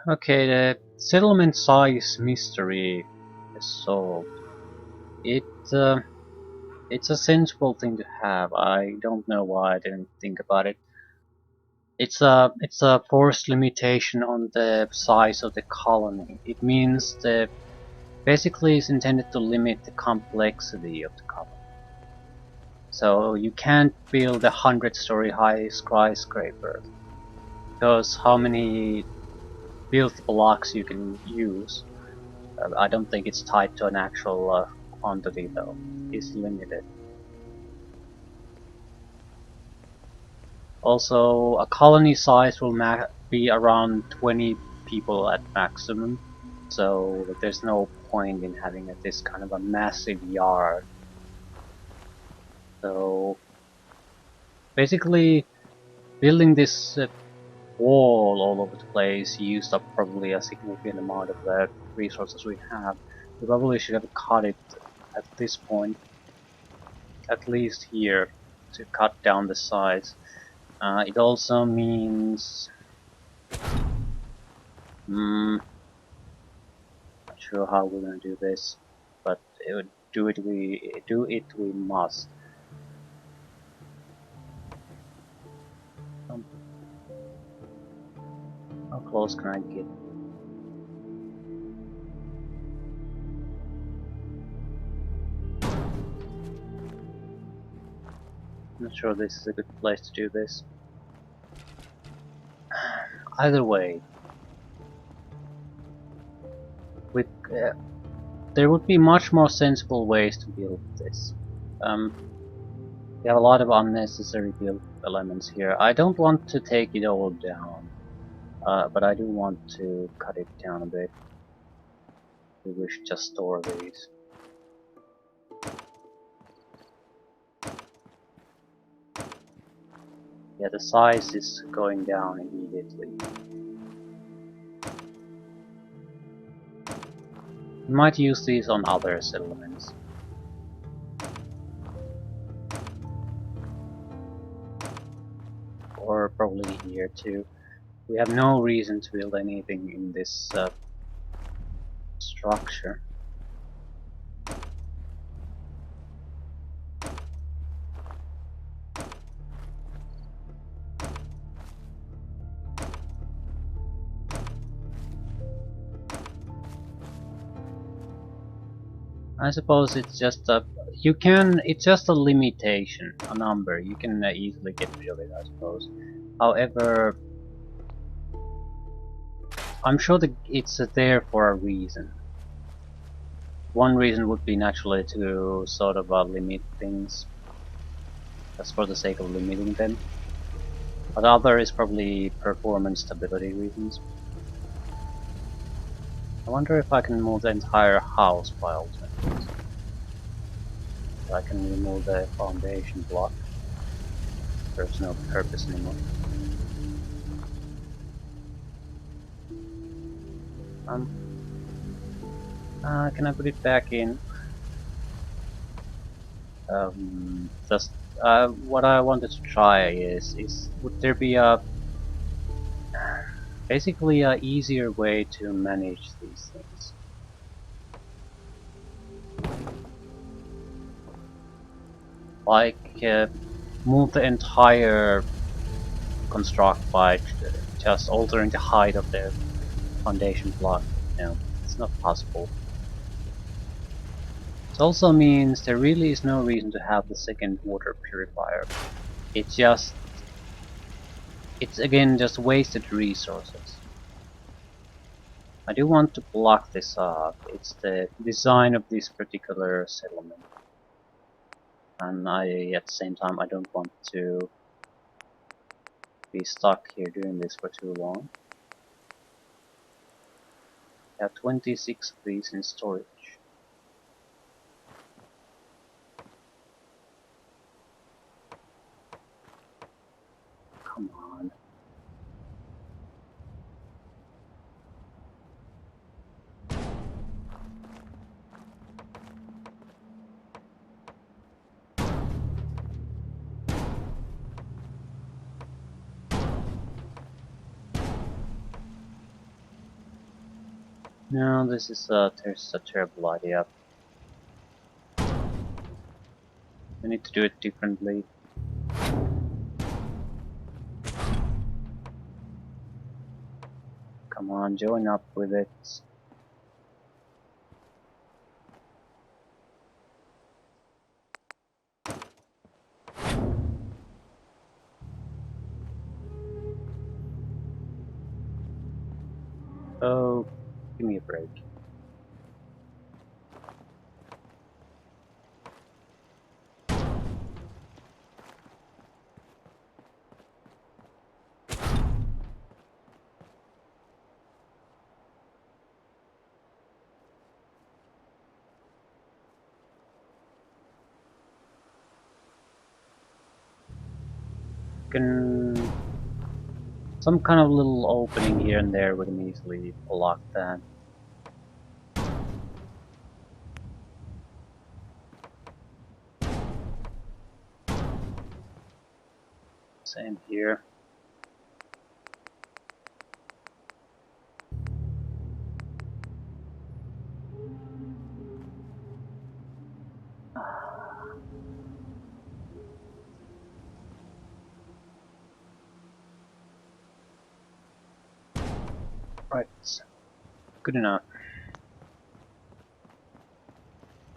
Okay, the settlement size mystery is solved. It it's a sensible thing to have. I don't know why I didn't think about it. It's a forced limitation on the size of the colony. It means the basically is intended to limit the complexity of the colony. So you can't build a 100-story high skyscraper because how many built blocks you can use. I don't think it's tied to an actual quantity though. It's limited. Also, a colony size will be around 20 people at maximum, so there's no point in having this kind of a massive yard. So basically, building this wall all over the place used up probably a significant amount of the resources we have. We probably should have cut it at this point, at least here, to cut down the size. It also means, not sure how we're gonna do this, but do it we must. Um, how close can I get? I'm not sure this is a good place to do this. Either way, with there would be much more sensible ways to build this. We have a lot of unnecessary build elements here. I don't want to take it all down, but I do want to cut it down a bit. We should just store these. Yeah, the size is going down immediately. We might use these on other settlements. Or probably here too. We have no reason to build anything in this structure. I suppose it's just it's just a limitation, a number. You can easily get rid of it, I suppose. However, I'm sure that it's there for a reason. One reason would be naturally to sort of limit things, just for the sake of limiting them. But the other is probably performance stability reasons. I wonder if I can move the entire house by alternatives. I can remove the foundation block. There's no purpose anymore. Can I put it back in? Just what I wanted to try is would there be a basically a easier way to manage these things? Like move the entire construct by just altering the height of the foundation block. No, it's not possible. It also means there really is no reason to have the second water purifier. It's again just wasted resources. I do want to block this off. It's the design of this particular settlement. And at the same time, I don't want to be stuck here doing this for too long. I have 26 of these in storage. Come on. No, this is a terrible idea. We need to do it differently. Come on, join up with it. Oh, give me a break. Can some kind of little opening here and there we can easily block that. Same here. Right, good enough.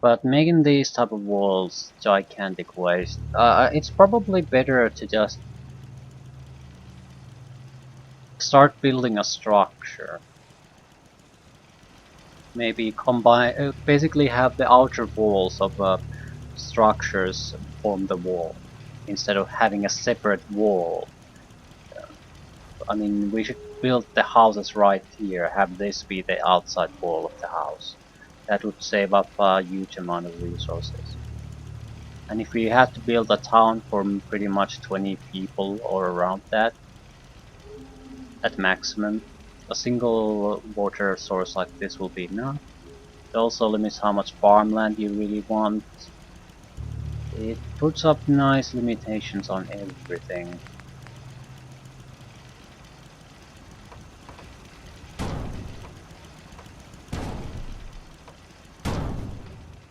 But making these type of walls gigantic waste, it's probably better to just start building a structure. Maybe combine, basically have the outer walls of structures form the wall, instead of having a separate wall. I mean, we should build the houses right here, have this be the outside wall of the house. That would save up a huge amount of resources. And if we had to build a town for pretty much 20 people or around that, at maximum, a single water source like this will be enough. It also limits how much farmland you really want. It puts up nice limitations on everything.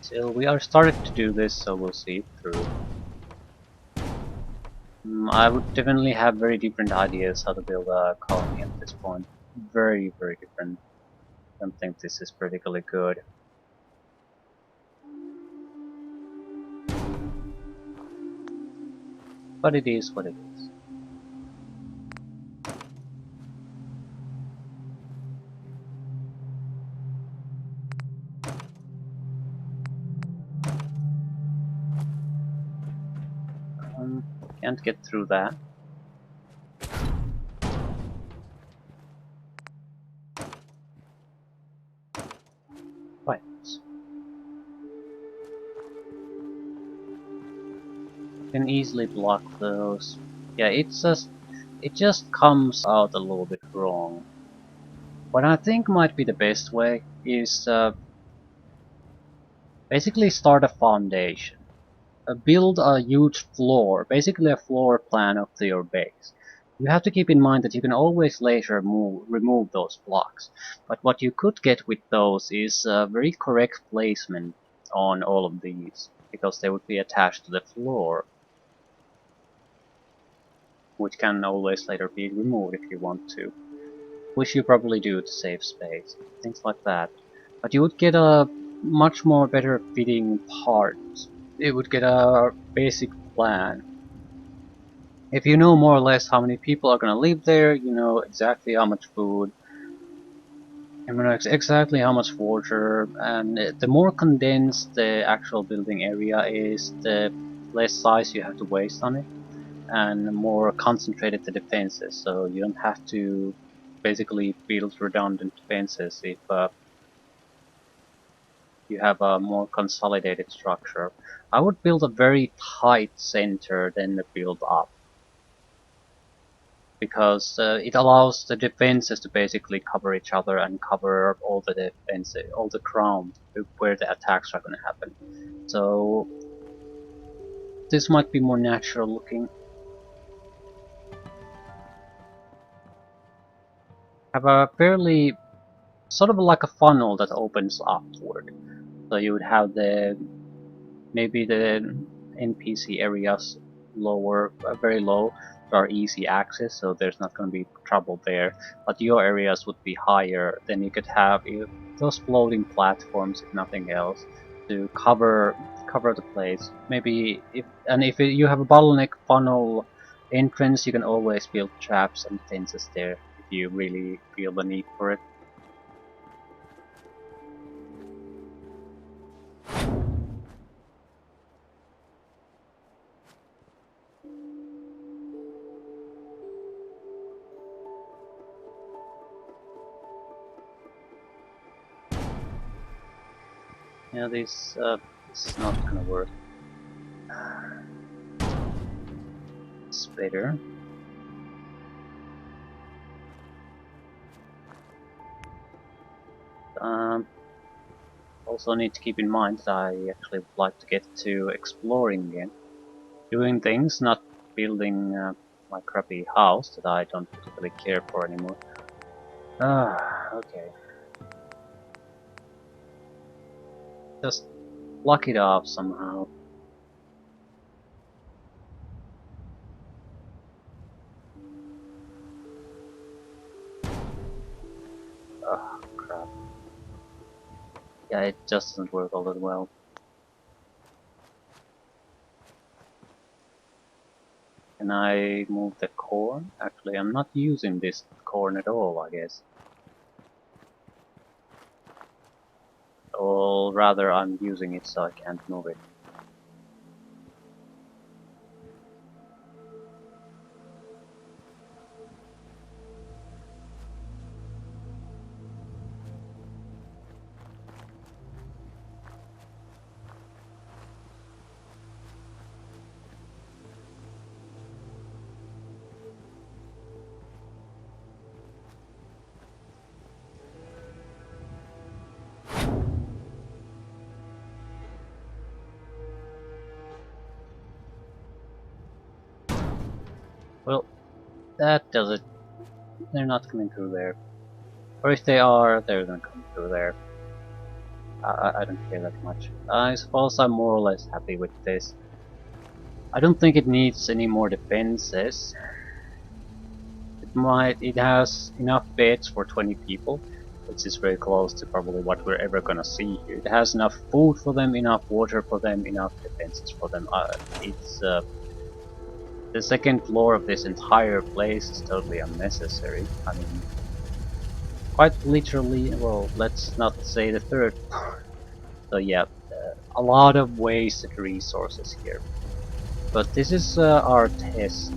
Still, we are starting to do this, so we'll see it through. I would definitely have very different ideas how to build a colony at this point. Very, very different. I don't think this is particularly good. But it is what it is. Can't get through that. Right. Can easily block those. Yeah, it just comes out a little bit wrong. What I think might be the best way is basically start a foundation. Build a huge floor, basically a floor plan of your base. You have to keep in mind that you can always later remove those blocks, but what you could get with those is very correct placement on all of these, because they would be attached to the floor, which can always later be removed if you want to, which you probably do to save space, things like that. But you would get a much more better fitting parts. It would get a basic plan. If you know more or less how many people are gonna live there, you know exactly how much food, you know exactly how much water, and the more condensed the actual building area is, the less size you have to waste on it, and the more concentrated the defenses, so you don't have to basically build redundant defenses if you have a more consolidated structure. I would build a very tight center, then build up, because it allows the defenses to basically cover each other and cover all the defenses, all the ground where the attacks are going to happen. So this might be more natural looking. Have a fairly sort of like a funnel that opens upward. So you would have maybe the NPC areas lower, very low, are easy access, so there's not going to be trouble there. But your areas would be higher. Then you could have those floating platforms, if nothing else, to cover the place. Maybe if you have a bottleneck funnel entrance, you can always build traps and fences there if you really feel the need for it. Yeah, this is not gonna work. It's better. Um, Also need to keep in mind that I actually would like to get to exploring again. Doing things, not building my crappy house that I don't particularly care for anymore. Ah, okay. Just lock it up somehow. Ah, crap. Yeah, it just doesn't work all that well. Can I move the corn? Actually, I'm not using this corn at all, I guess. Or rather, I'm using it so I can't move it. Well, that does it. They're not coming through there. Or if they are, they're gonna come through there. I don't care that much. I suppose I'm more or less happy with this. I don't think it needs any more defenses. It has enough beds for 20 people, which is very close to probably what we're ever gonna see here. It has enough food for them, enough water for them, enough defenses for them. It's the second floor of this entire place is totally unnecessary. I mean, quite literally. Well, let's not say the third floor. So yeah, a lot of wasted resources here. But this is our test.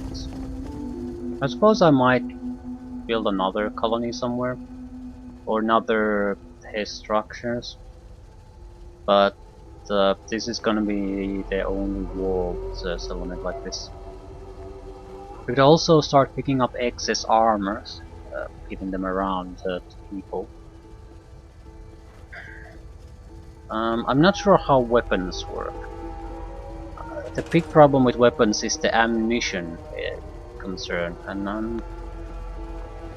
I suppose I might build another colony somewhere, or another test structures, but this is gonna be the only walled settlement like this. We could also start picking up excess armors, giving them around to people. I'm not sure how weapons work. The big problem with weapons is the ammunition concern, and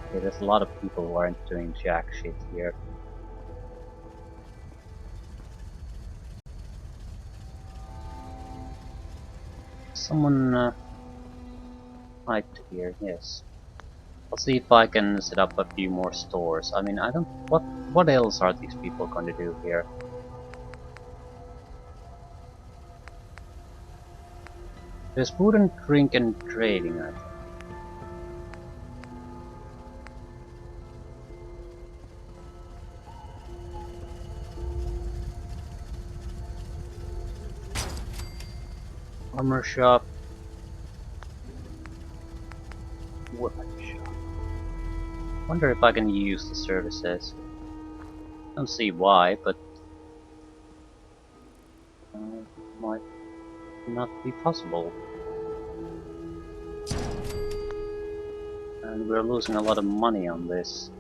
okay, there's a lot of people who aren't doing jack shit here. Someone hide here, yes. I'll see if I can set up a few more stores. I mean, I don't. What else are these people going to do here? There's food and drink and trading, I think. Armor shop. Weapon shop. Wonder if I can use the services. Don't see why, but might not be possible. And we're losing a lot of money on this.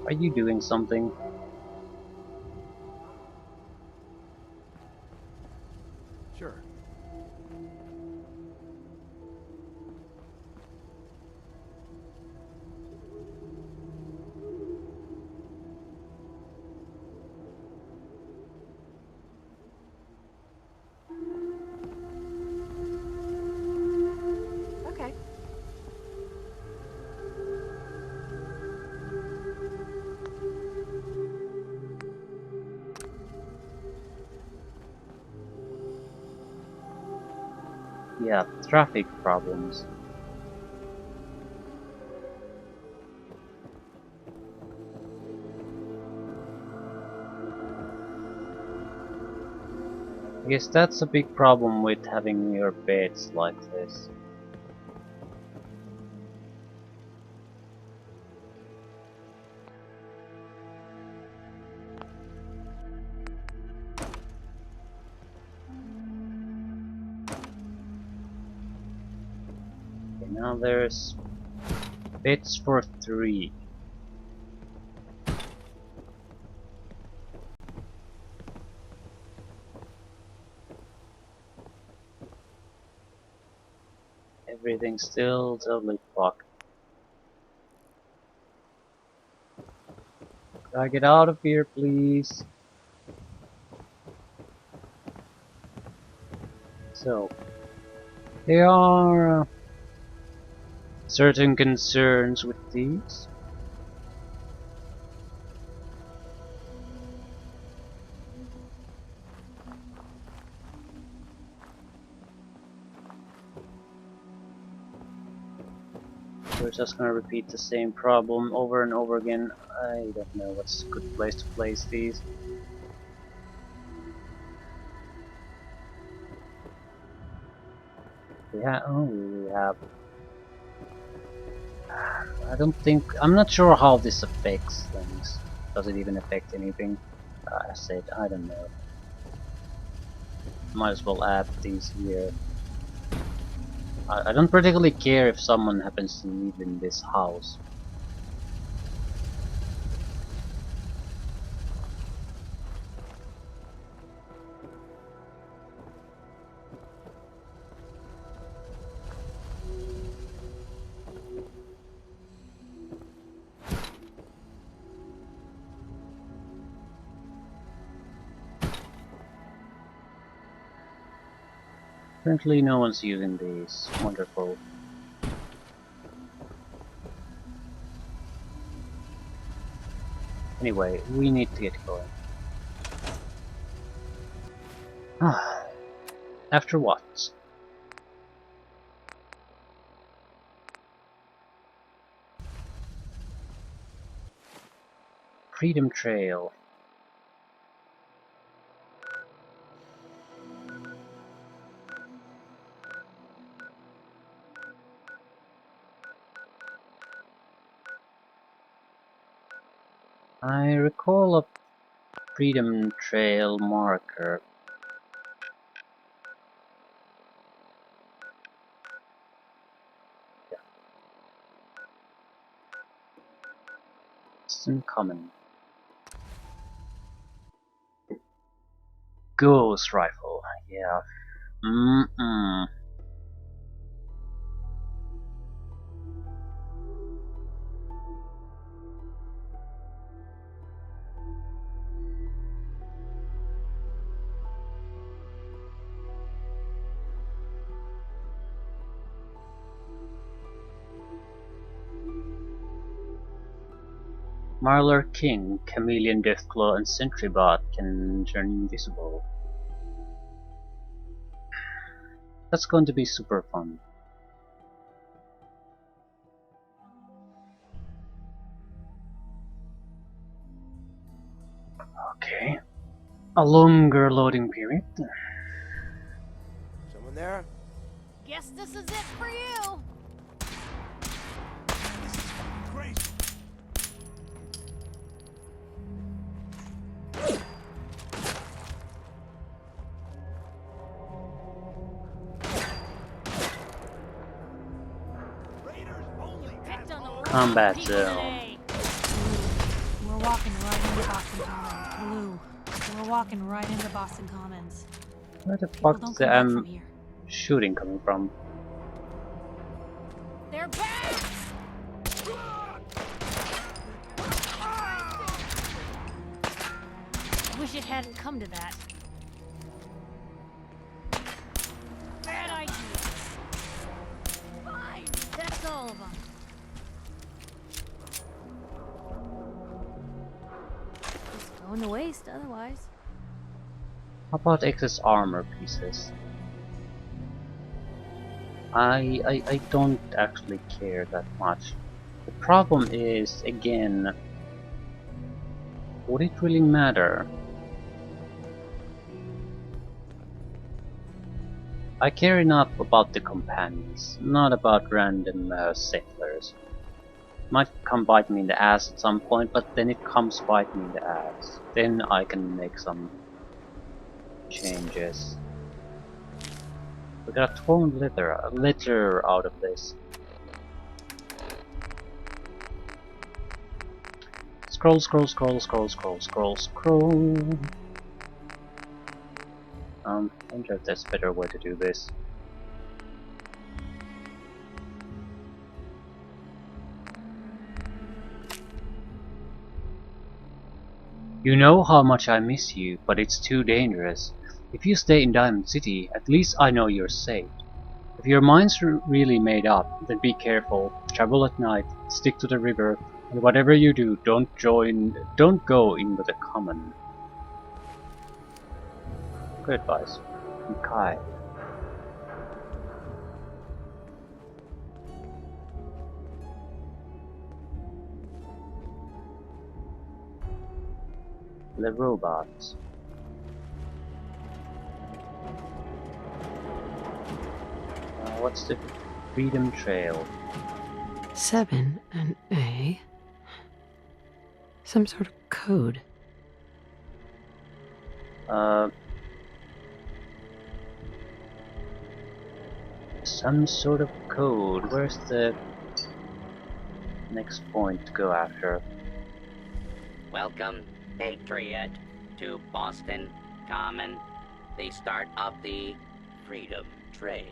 Are you doing something? Sure. Yeah, traffic problems. I guess that's a big problem with having your beds like this. Okay, now there's beds for 3. Everything's still totally fucked. Could I get out of here, please? So, there are certain concerns with these. We're just gonna repeat the same problem over and over again. I don't know what's a good place to place these. We have. I'm not sure how this affects things. Does it even affect anything? I said, I don't know. Might as well add these here. I don't particularly care if someone happens to live in this house. Apparently no one's using these. Wonderful. Anyway, we need to get going. After what? Freedom Trail. I recall a Freedom Trail marker. Yeah. It's uncommon. Ghost Rifle. Yeah. Marlar King, Chameleon, Deathclaw, and Sentrybot can turn invisible. That's going to be super fun. Okay. A longer loading period. Someone there? Guess this is it for you. Crazy. Raiders only. Picked on the wrong Combat people zone. today. We're walking right into Boston Commons. Blue. We're walking right into Boston Commons. Where the People fuck don't is come back from here. shooting coming from? They're back. Wish it hadn't come to that. Bad idea. Fine. That's all of them. Just going to waste otherwise. How about excess armor pieces? I don't actually care that much. The problem is, again, would it really matter? I care enough about the companions, not about random settlers. Might come bite me in the ass at some point, but then it comes bite me in the ass. Then I can make some changes. We got a torn letter out of this. Scroll, scroll, scroll, scroll, scroll, scroll, scroll. I wonder if there's a better way to do this. You know how much I miss you, but it's too dangerous. If you stay in Diamond City, at least I know you're safe. If your mind's really made up, then be careful. Travel at night, stick to the river, and whatever you do, don't go in with the common. Good advice. Kai. The robots. What's the Freedom Trail? 7 and A. Some sort of code. Some sort of code. Where's the next point to go after? Welcome, Patriot, to Boston Common, the start of the Freedom Trail.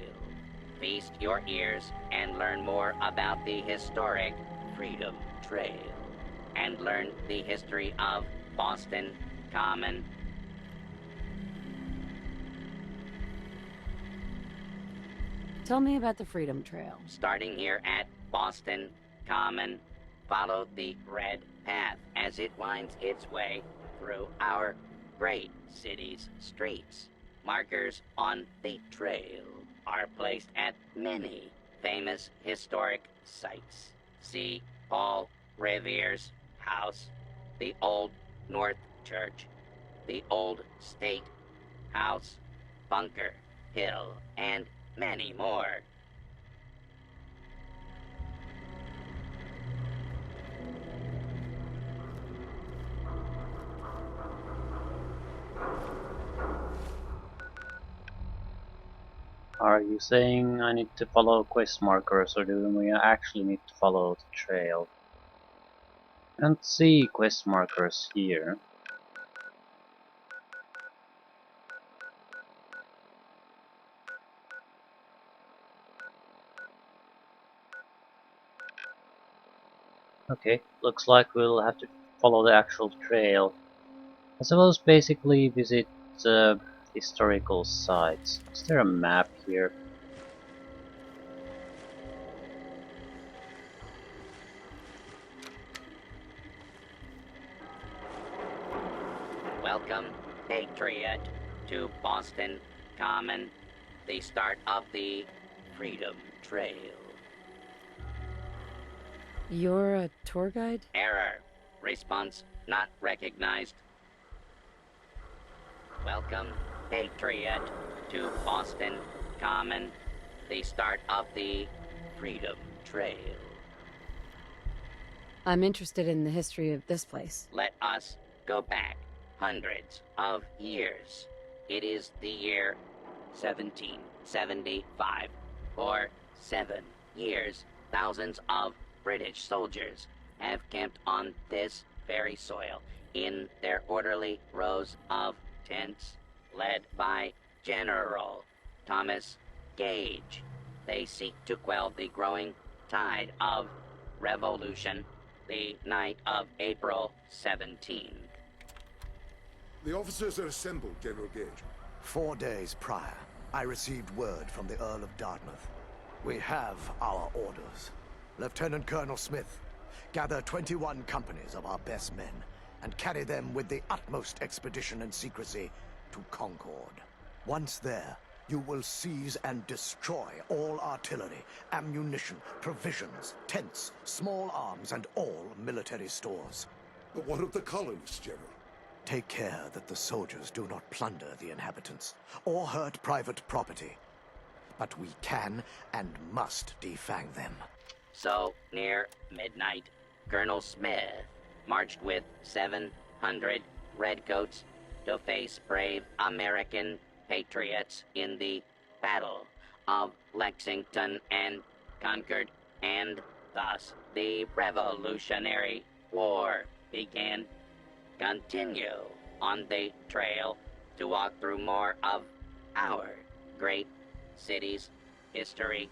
Feast your ears and learn more about the historic Freedom Trail, and learn the history of Boston Common. Tell me about the Freedom Trail. Starting here at Boston Common, follow the red path as it winds its way through our great city's streets. Markers on the trail are placed at many famous historic sites. See Paul Revere's house, the Old North Church, the Old State House, Bunker Hill, and many more. Are you saying I need to follow quest markers, or do we actually need to follow the trail? I don't see quest markers here. Okay, looks like we'll have to follow the actual trail. I suppose basically visit historical sites. Is there a map here? Welcome, Patriot, to Boston Common, the start of the Freedom Trail. You're a tour guide? Error. Response not recognized. Welcome, Patriot, to Boston Common, the start of the Freedom Trail. I'm interested in the history of this place. Let us go back hundreds of years. It is the year 1775. For 7 years, thousands of British soldiers have camped on this very soil in their orderly rows of tents, led by General Thomas Gage. They seek to quell the growing tide of revolution the night of April 17. The officers are assembled, General Gage. 4 days prior, I received word from the Earl of Dartmouth. We have our orders. Lieutenant Colonel Smith, gather 21 companies of our best men and carry them with the utmost expedition and secrecy to Concord. Once there, You will seize and destroy all artillery, ammunition, provisions, tents, small arms, and all military stores. But what of the colonists, General? Take care that the soldiers do not plunder the inhabitants or hurt private property. But we can and must defang them. So, near midnight, Colonel Smith marched with 700 redcoats to face brave American patriots in the Battle of Lexington and Concord, and thus the Revolutionary War began. Continue on the trail to walk through more of our great city's history.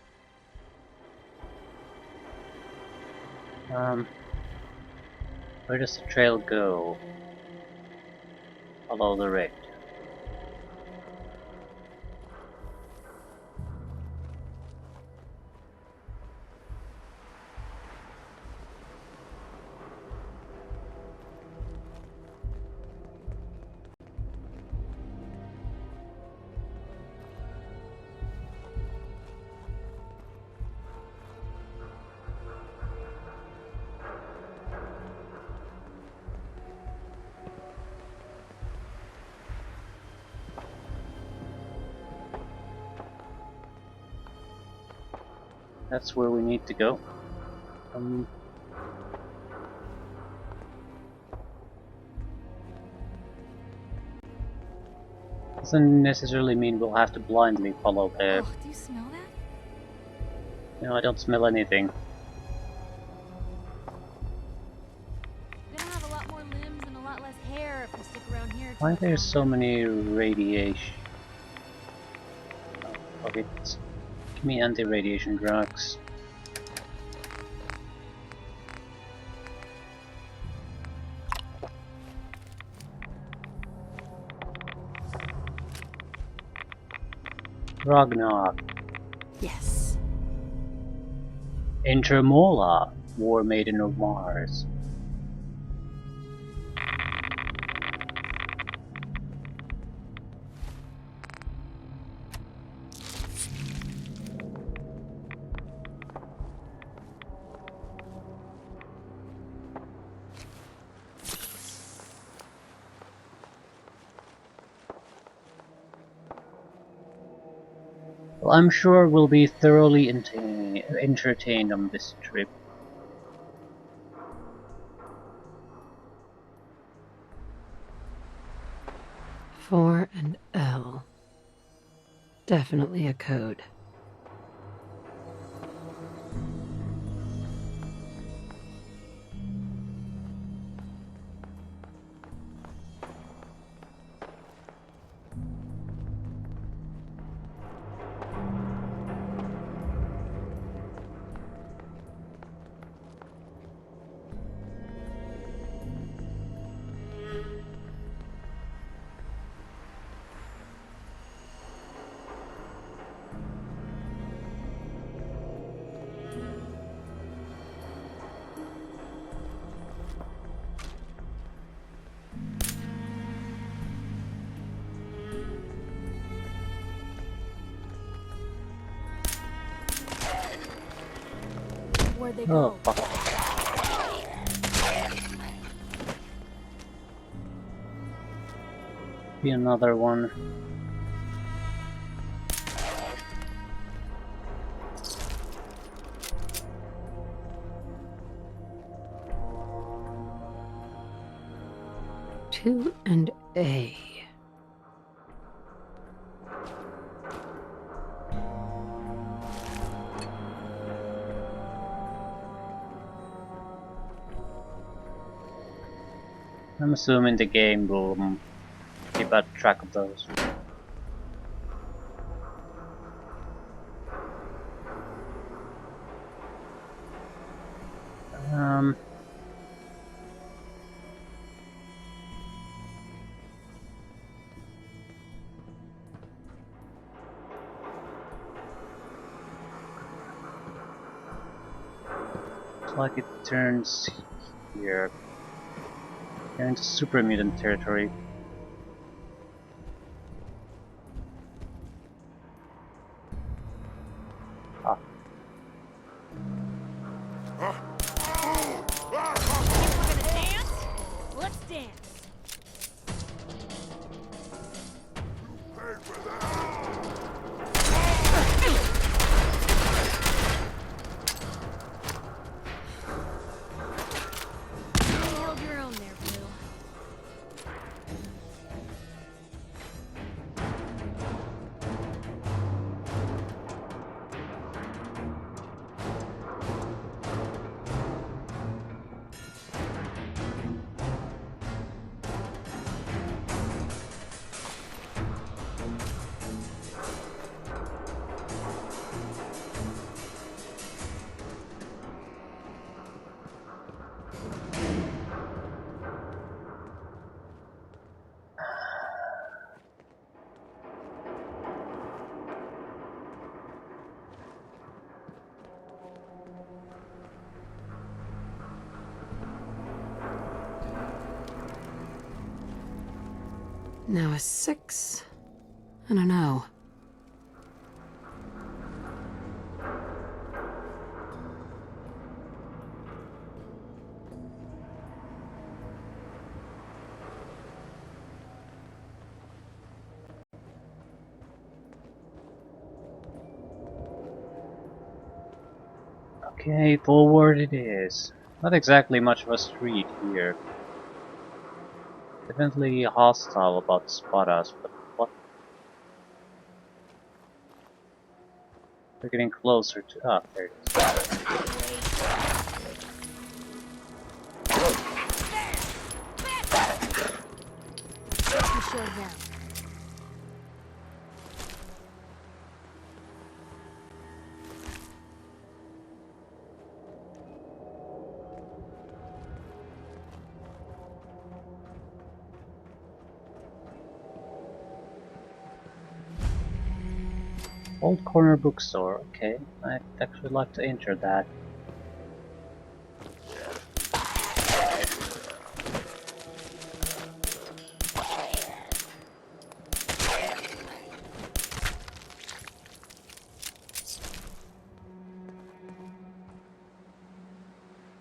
Where does the trail go? Follow the red. That's where we need to go. Doesn't necessarily mean we'll have to blindly follow the... Oh, do you smell that? No, I don't smell anything. We're gonna have a lot more limbs and a lot less hair if we stick around here. Why are there so many radiation? Oh, okay. Give me anti-radiation drugs. Ragnar. Yes. Intermola, War Maiden of Mars. Well, I'm sure we'll be thoroughly entertained on this trip. Four and L. Definitely a code. Where'd they Oh, go? fuck. Be another one. Two and A. I'm assuming the game will keep a track of those. Looks like it turns here. They're into super mutant territory. Now a 6 and an O. Okay, forward it is. Not exactly much of a street here. Definitely hostile about to spot us, but what? We're getting closer to... Ah, there it is. You show them. Old corner bookstore, okay. I'd actually like to enter that.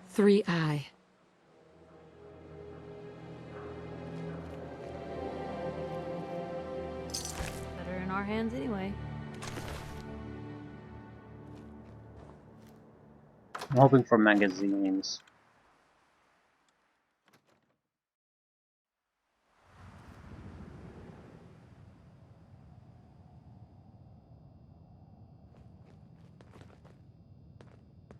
Three I. Better in our hands anyway. I'm hoping for magazines.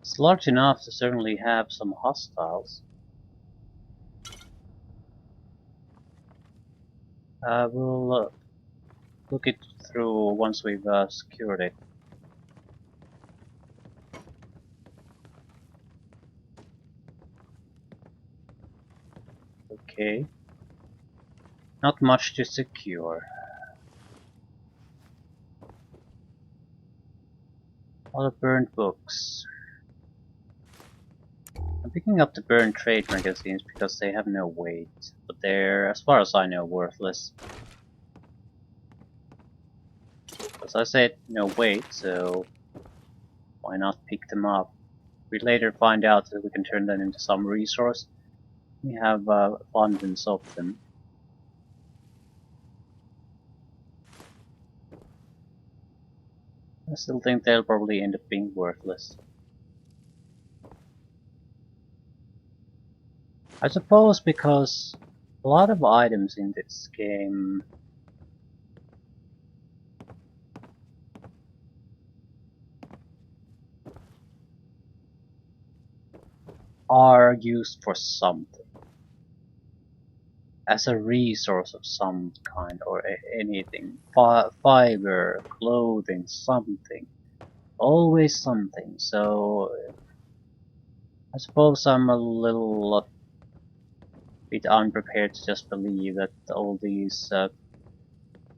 It's large enough to certainly have some hostiles. We'll look it through once we've secured it. Okay. Not much to secure. All the burned books. I'm picking up the burned trade magazines because they have no weight, but they're, as far as I know, worthless. As I said, no weight, so why not pick them up? We later find out that we can turn them into some resource. We have abundance of them. I still think they'll probably end up being worthless. I suppose because a lot of items in this game are used for something. As a resource of some kind or anything. Fiber, clothing, something. Always something. So I suppose I'm a little bit unprepared to just believe that all these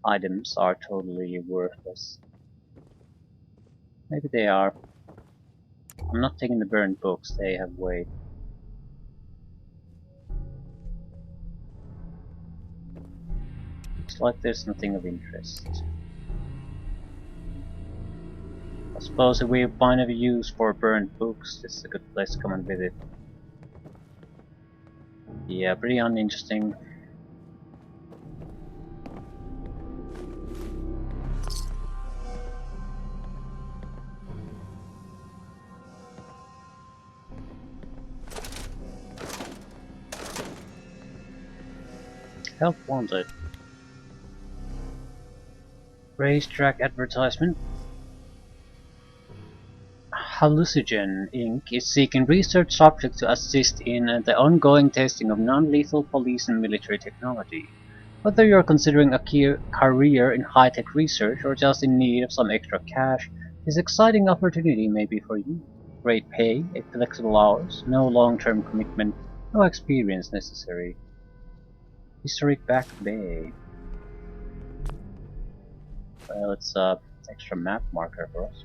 items are totally worthless. Maybe they are. I'm not taking the burned books, they have weight. Looks like there's nothing of interest. I suppose if we find a use for burned books, this is a good place to come and visit. Yeah, pretty uninteresting. Help wanted. Racetrack advertisement. Hallucigen Inc. is seeking research subjects to assist in the ongoing testing of non-lethal police and military technology. Whether you're considering a career in high-tech research or just in need of some extra cash, this exciting opportunity may be for you. Great pay, flexible hours, no long-term commitment, no experience necessary. Historic Back Bay. Well, it's an extra map marker for us.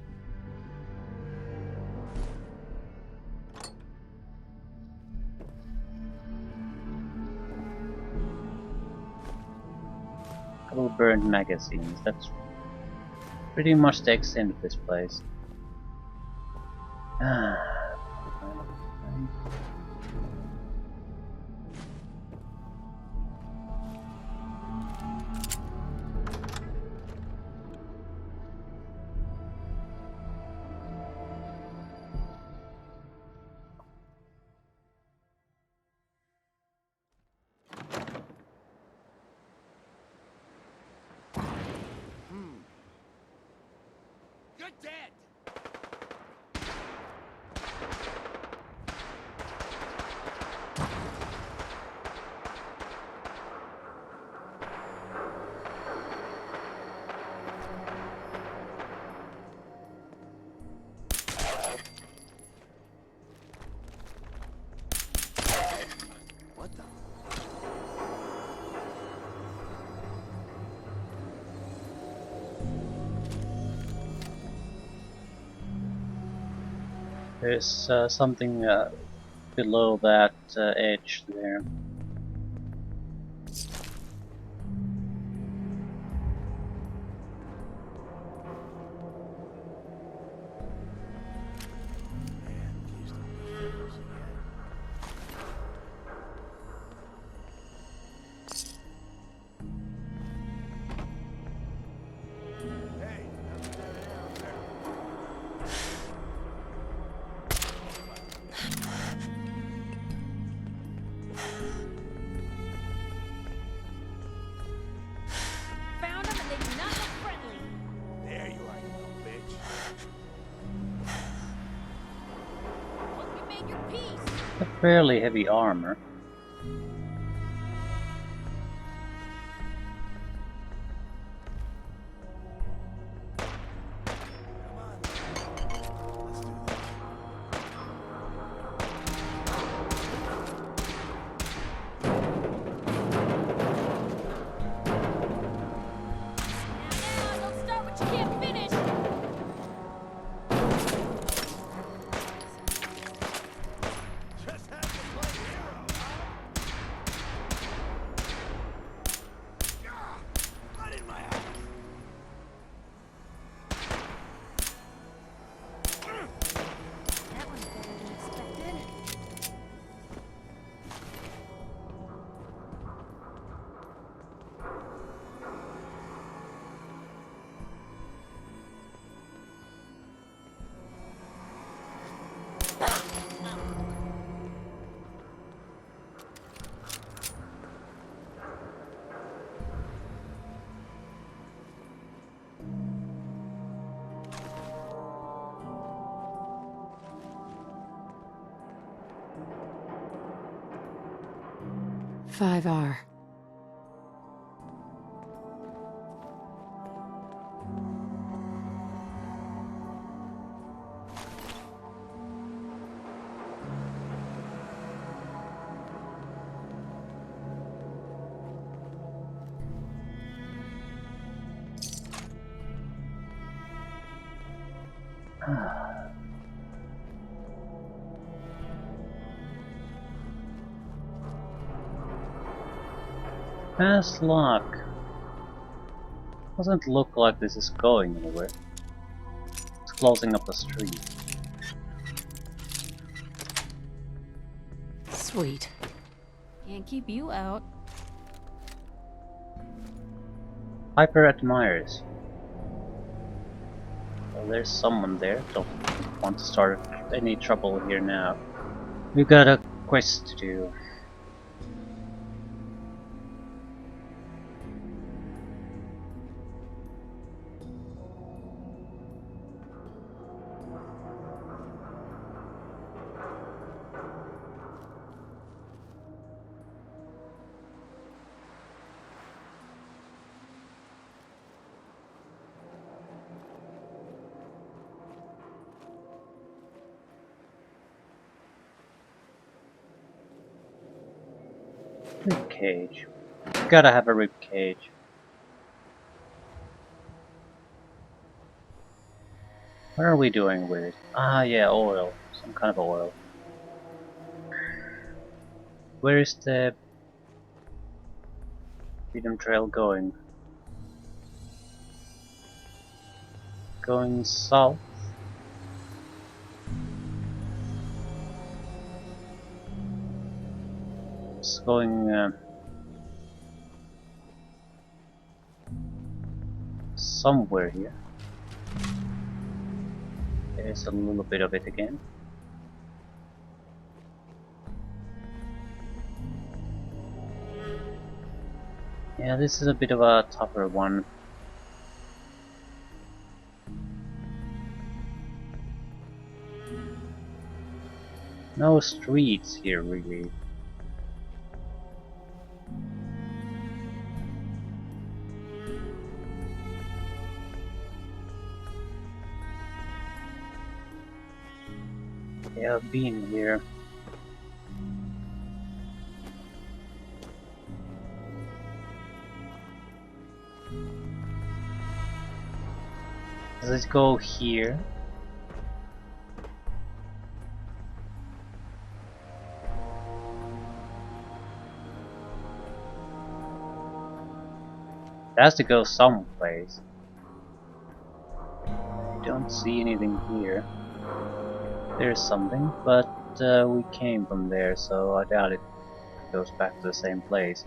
Couple burned magazines. That's pretty much the extent of this place. You're dead! What the? There's something below that edge there. Found them and they do not look friendly. There you are, you little bitch. Hope you made your peace. A fairly heavy armor. Now, don't start what you can't finish. Just have to play hero, huh? Blood in my eye. That one's better than expected. Five R. Fast luck. Doesn't look like this is going anywhere. It's closing up the street. Sweet. Can't keep you out. Hyper admires. Well, there's someone there. Don't want to start any trouble here now. We got a quest to do. Rib cage. Gotta have a rib cage. What are we doing with it? Ah, yeah, oil. Some kind of oil. Where is the Freedom Trail going? going south. It's going somewhere here. There's a little bit of it again. Yeah, this is a bit of a tougher one. No streets here, really. Yeah, I've been here. Let's go here. It has to go someplace. I don't see anything here. There's something, but we came from there, so I doubt it goes back to the same place.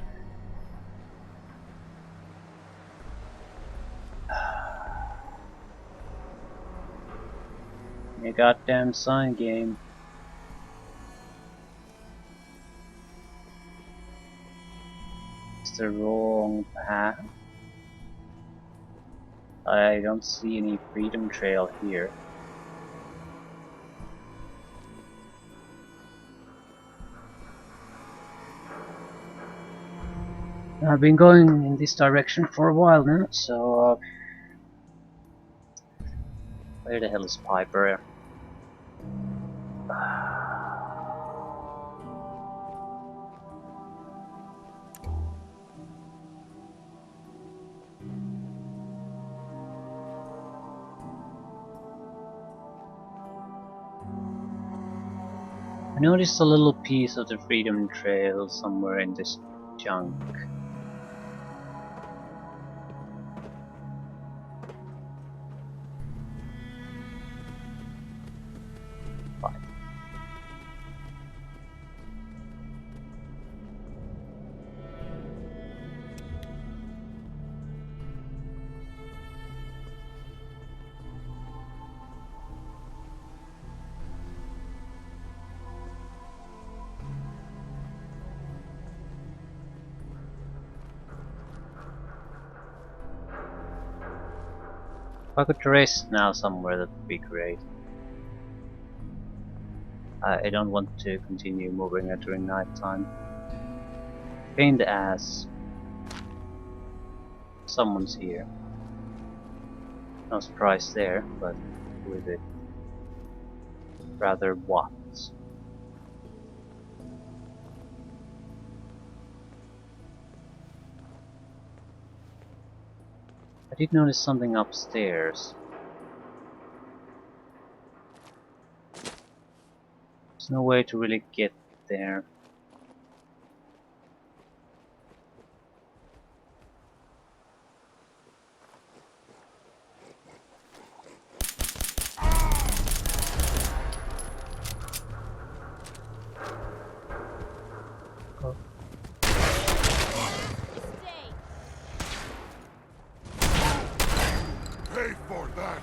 You goddamn sign game. It's the wrong path. I don't see any freedom trail here. I've been going in this direction for a while now, so where the hell is Piper? I noticed a little piece of the Freedom Trail somewhere in this junk. If I could rest now somewhere, that would be great. I don't want to continue moving it during night time. Pain in the ass. Someone's here. No surprise there, but with it, rather what? I did notice something upstairs. There's no way to really get there. Pay for that!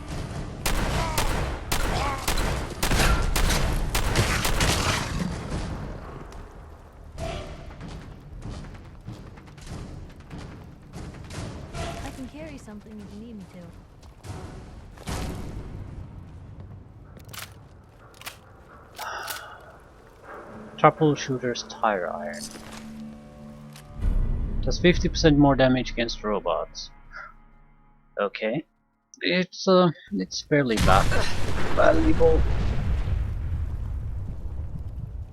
I can carry something if you need me to. Troubleshooter's tire iron. Does 50% more damage against robots. Okay. It's fairly valuable.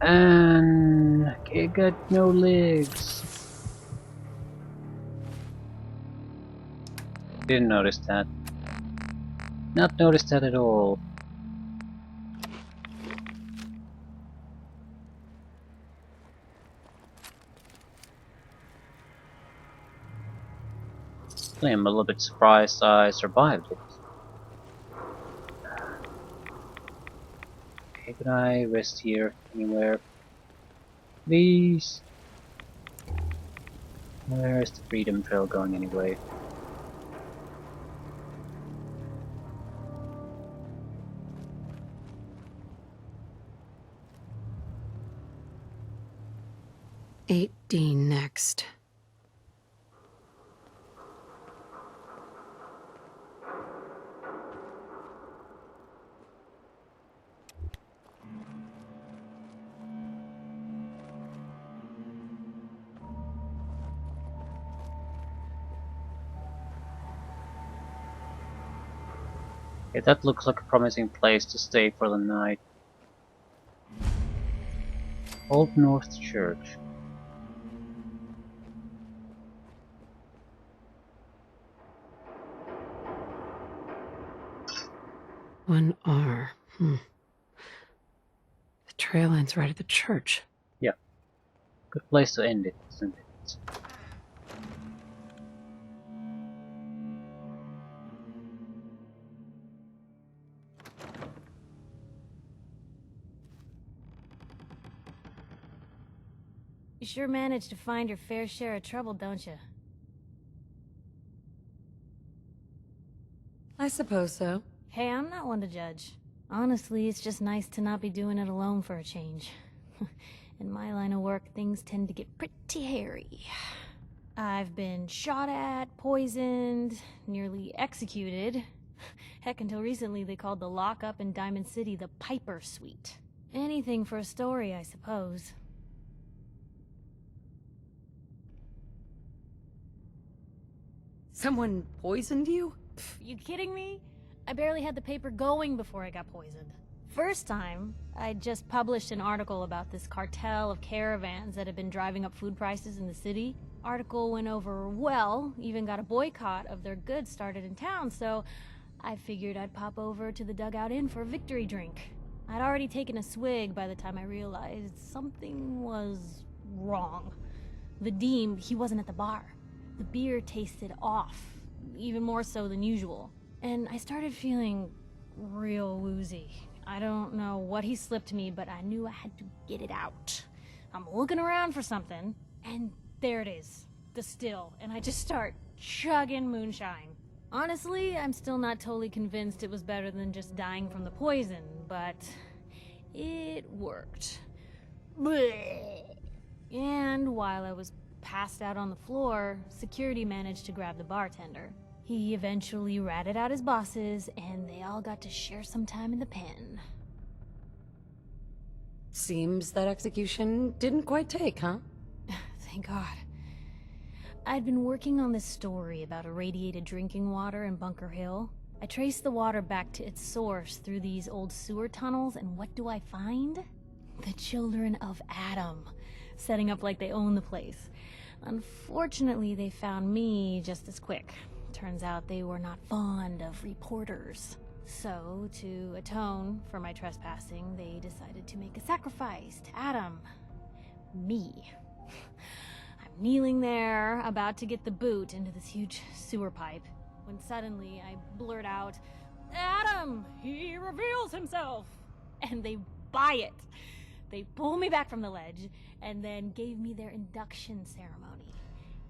And it got no legs. Didn't notice that. Not noticed that at all. I'm a little bit surprised I survived it. keep an eye west here, anywhere. Please. Where is the Freedom Trail going anyway? $8D next. Okay, that looks like a promising place to stay for the night. Old North Church. One R. The trail ends right at the church. Yeah. Good place to end it, isn't it? You sure manage to find your fair share of trouble, don't you? I suppose so. Hey, I'm not one to judge. Honestly, it's just nice to not be doing it alone for a change. In my line of work, things tend to get pretty hairy. I've been shot at, poisoned, nearly executed. Heck, until recently they called the lockup in Diamond City the Piper Suite. Anything for a story, I suppose. Someone poisoned you? You kidding me? I barely had the paper going before I got poisoned. First time, I just published an article about this cartel of caravans that had been driving up food prices in the city. Article went over well, even got a boycott of their goods started in town, so I figured I'd pop over to the Dugout Inn for a victory drink. I'd already taken a swig by the time I realized something was wrong. Vadim, he wasn't at the bar. The beer tasted off, even more so than usual. And I started feeling real woozy. I don't know what he slipped me, but I knew I had to get it out. I'm looking around for something, and there it is, the still, and I just start chugging moonshine. Honestly, I'm still not totally convinced it was better than just dying from the poison, but it worked. Blech. And while I was passed out on the floor, security managed to grab the bartender. He eventually ratted out his bosses, and they all got to share some time in the pen. Seems that execution didn't quite take, huh? Thank God. I'd been working on this story about irradiated drinking water in Bunker Hill. I traced the water back to its source through these old sewer tunnels, and what do I find? The Children of Adam, setting up like they own the place. Unfortunately, they found me just as quick. Turns out they were not fond of reporters. So, to atone for my trespassing, they decided to make a sacrifice to Adam. Me. I'm kneeling there, about to get the boot into this huge sewer pipe, when suddenly I blurt out, "Adam! He reveals himself!" And they buy it. They pull me back from the ledge, and then gave me their induction ceremony.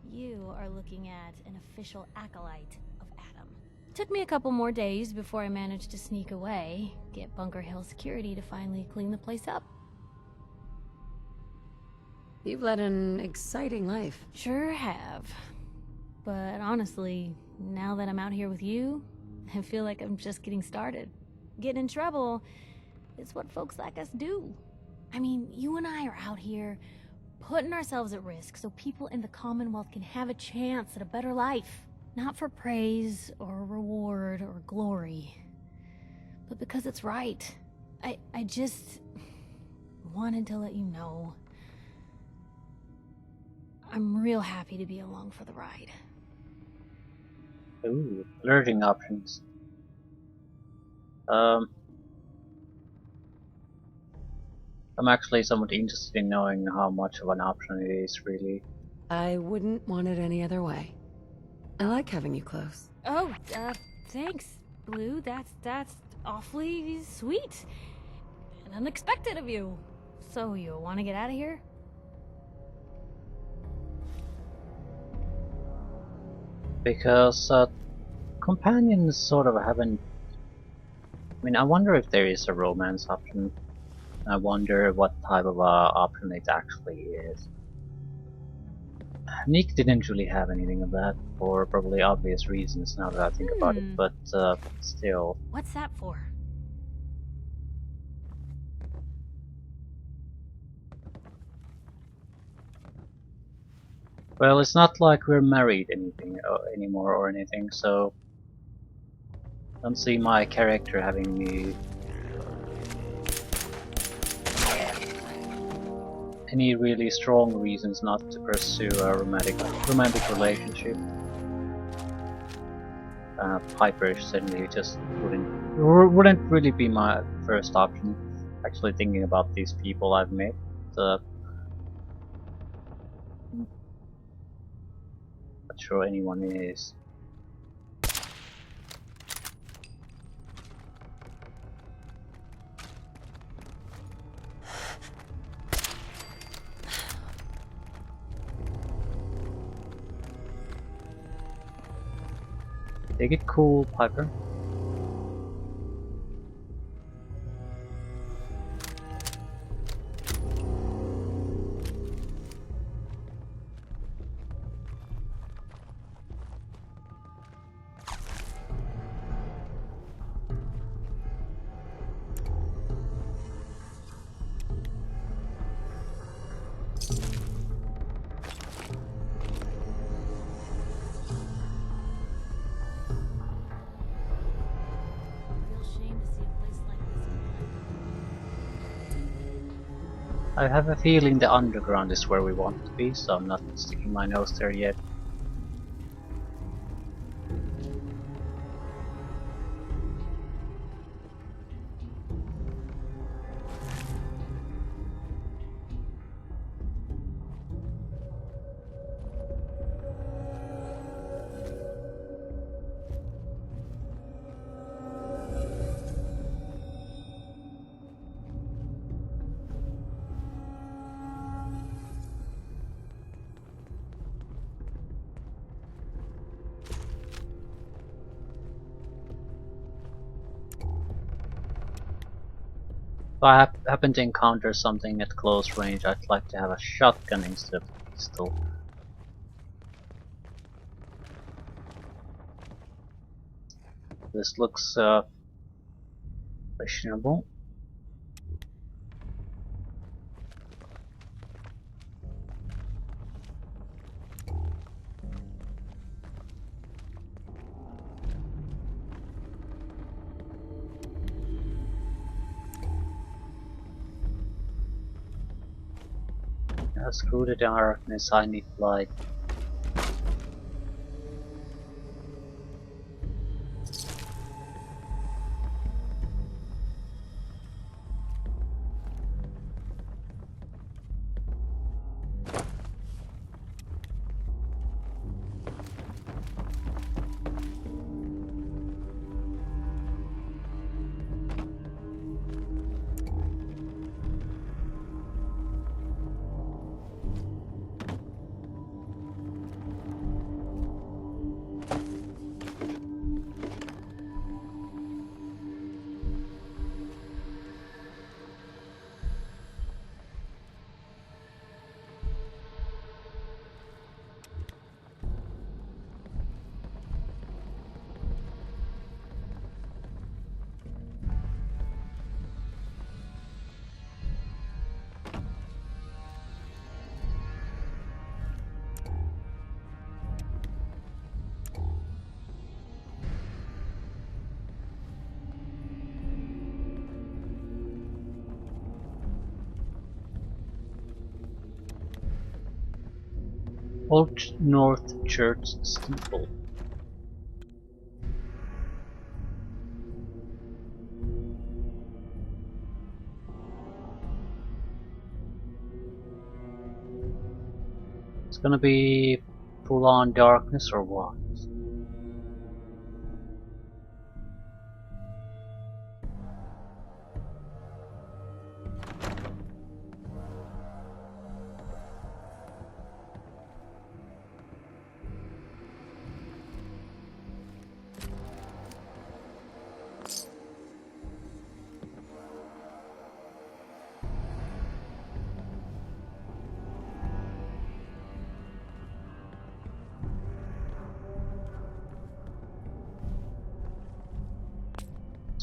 You are looking at an official acolyte of Adam. Took me a couple more days before I managed to sneak away, get Bunker Hill security to finally clean the place up. You've led an exciting life. Sure have. But honestly, now that I'm out here with you, I feel like I'm just getting started. Getting in trouble is what folks like us do. I mean, you and I are out here putting ourselves at risk so people in the Commonwealth can have a chance at a better life. Not for praise or reward or glory, but because it's right. I just wanted to let you know I'm real happy to be along for the ride. Ooh, flirting options. I'm actually somewhat interested in knowing how much of an option it is, really. I wouldn't want it any other way. I like having you close. Oh, thanks, Blue. That's awfully sweet. and unexpected of you. So you want to get out of here? Because companions sort of haven't. I mean, I wonder if there is a romance option. I wonder what type of option it actually is. Nick didn't really have anything of that, for probably obvious reasons now that I think about it, but still. What's that for? Well, it's not like we're married anymore or anything, so don't see my character having any really strong reasons not to pursue a romantic relationship. Piper certainly just wouldn't really be my first option. Actually, thinking about these people I've met, not sure anyone is. Take it cool, Piper. Real shame to see a place like this. I have a feeling the underground is where we want to be, so I'm not sticking my nose there yet. If I happen to encounter something at close range, I'd like to have a shotgun instead of a pistol. This looks questionable. Screw the darkness, I need light. Old North Church steeple. It's gonna be full on darkness or what?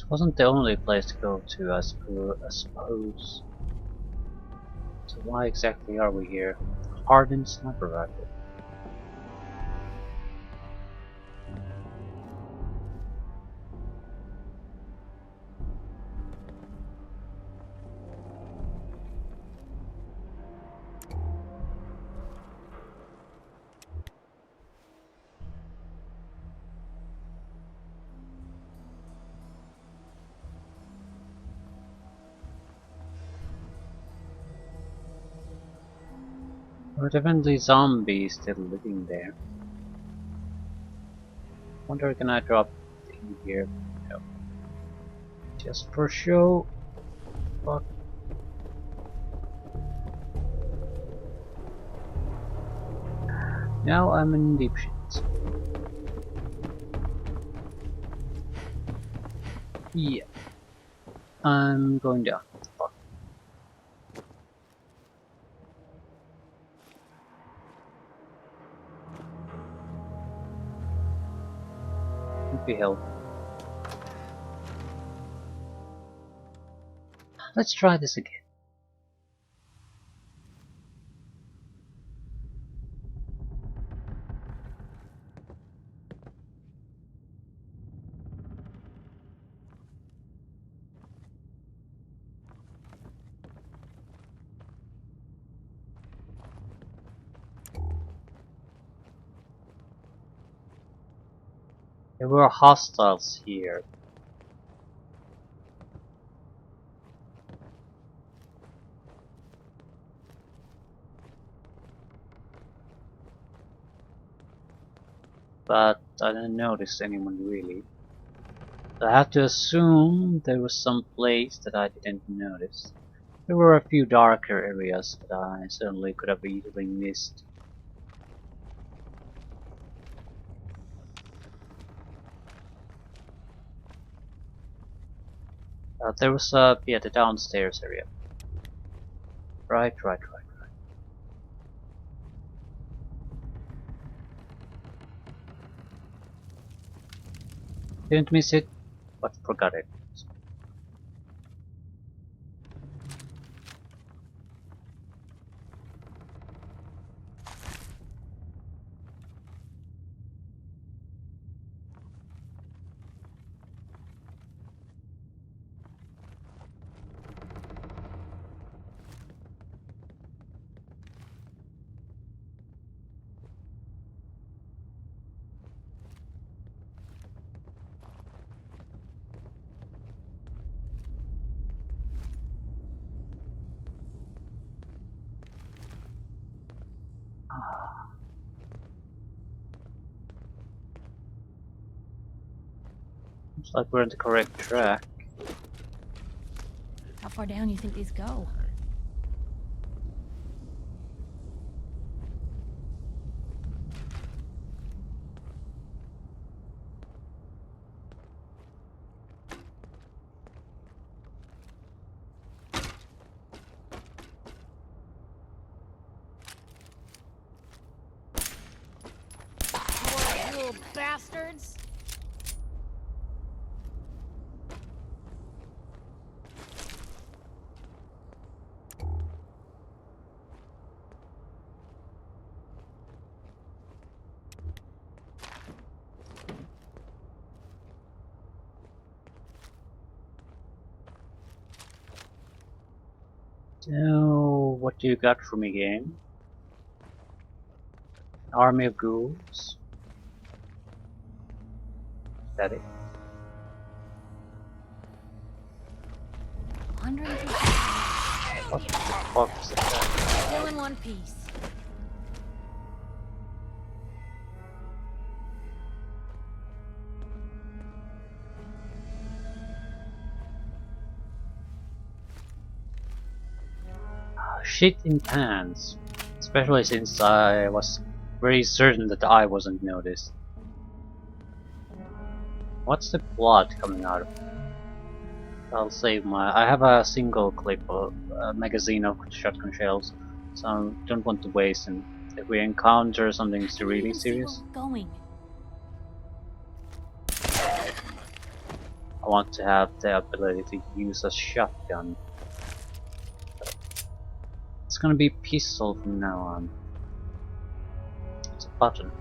This wasn't the only place to go to, I suppose. So why exactly are we here? Hardened sniper rifle. There are definitely zombies still living there. Wonder, can I drop in here? No. Just for show. Fuck. Now I'm in deep shit. Yeah. I'm going down. Fuck. Would be helpful. Let's try this again. There were hostiles here. But I didn't notice anyone really. So I have to assume there was some place that I didn't notice. There were a few darker areas that I certainly could have easily missed. There was yeah, the downstairs area. Right. Didn't miss it, but forgot it. Looks like we're on the correct track. How far down you think these go? You little bastards! So, what do you got for me, game? Army of ghouls? Is that it? 150. What the fuck is that? Still in one piece. Shit in pants. Especially since I was very certain that I wasn't noticed. What's the blood coming out of? I'll save my. I have a single clip of a magazine of shotgun shells, so I don't want to waste them. If we encounter something really serious. Going. I want to have the ability to use a shotgun. It's gonna be pistol from now on. It's a button.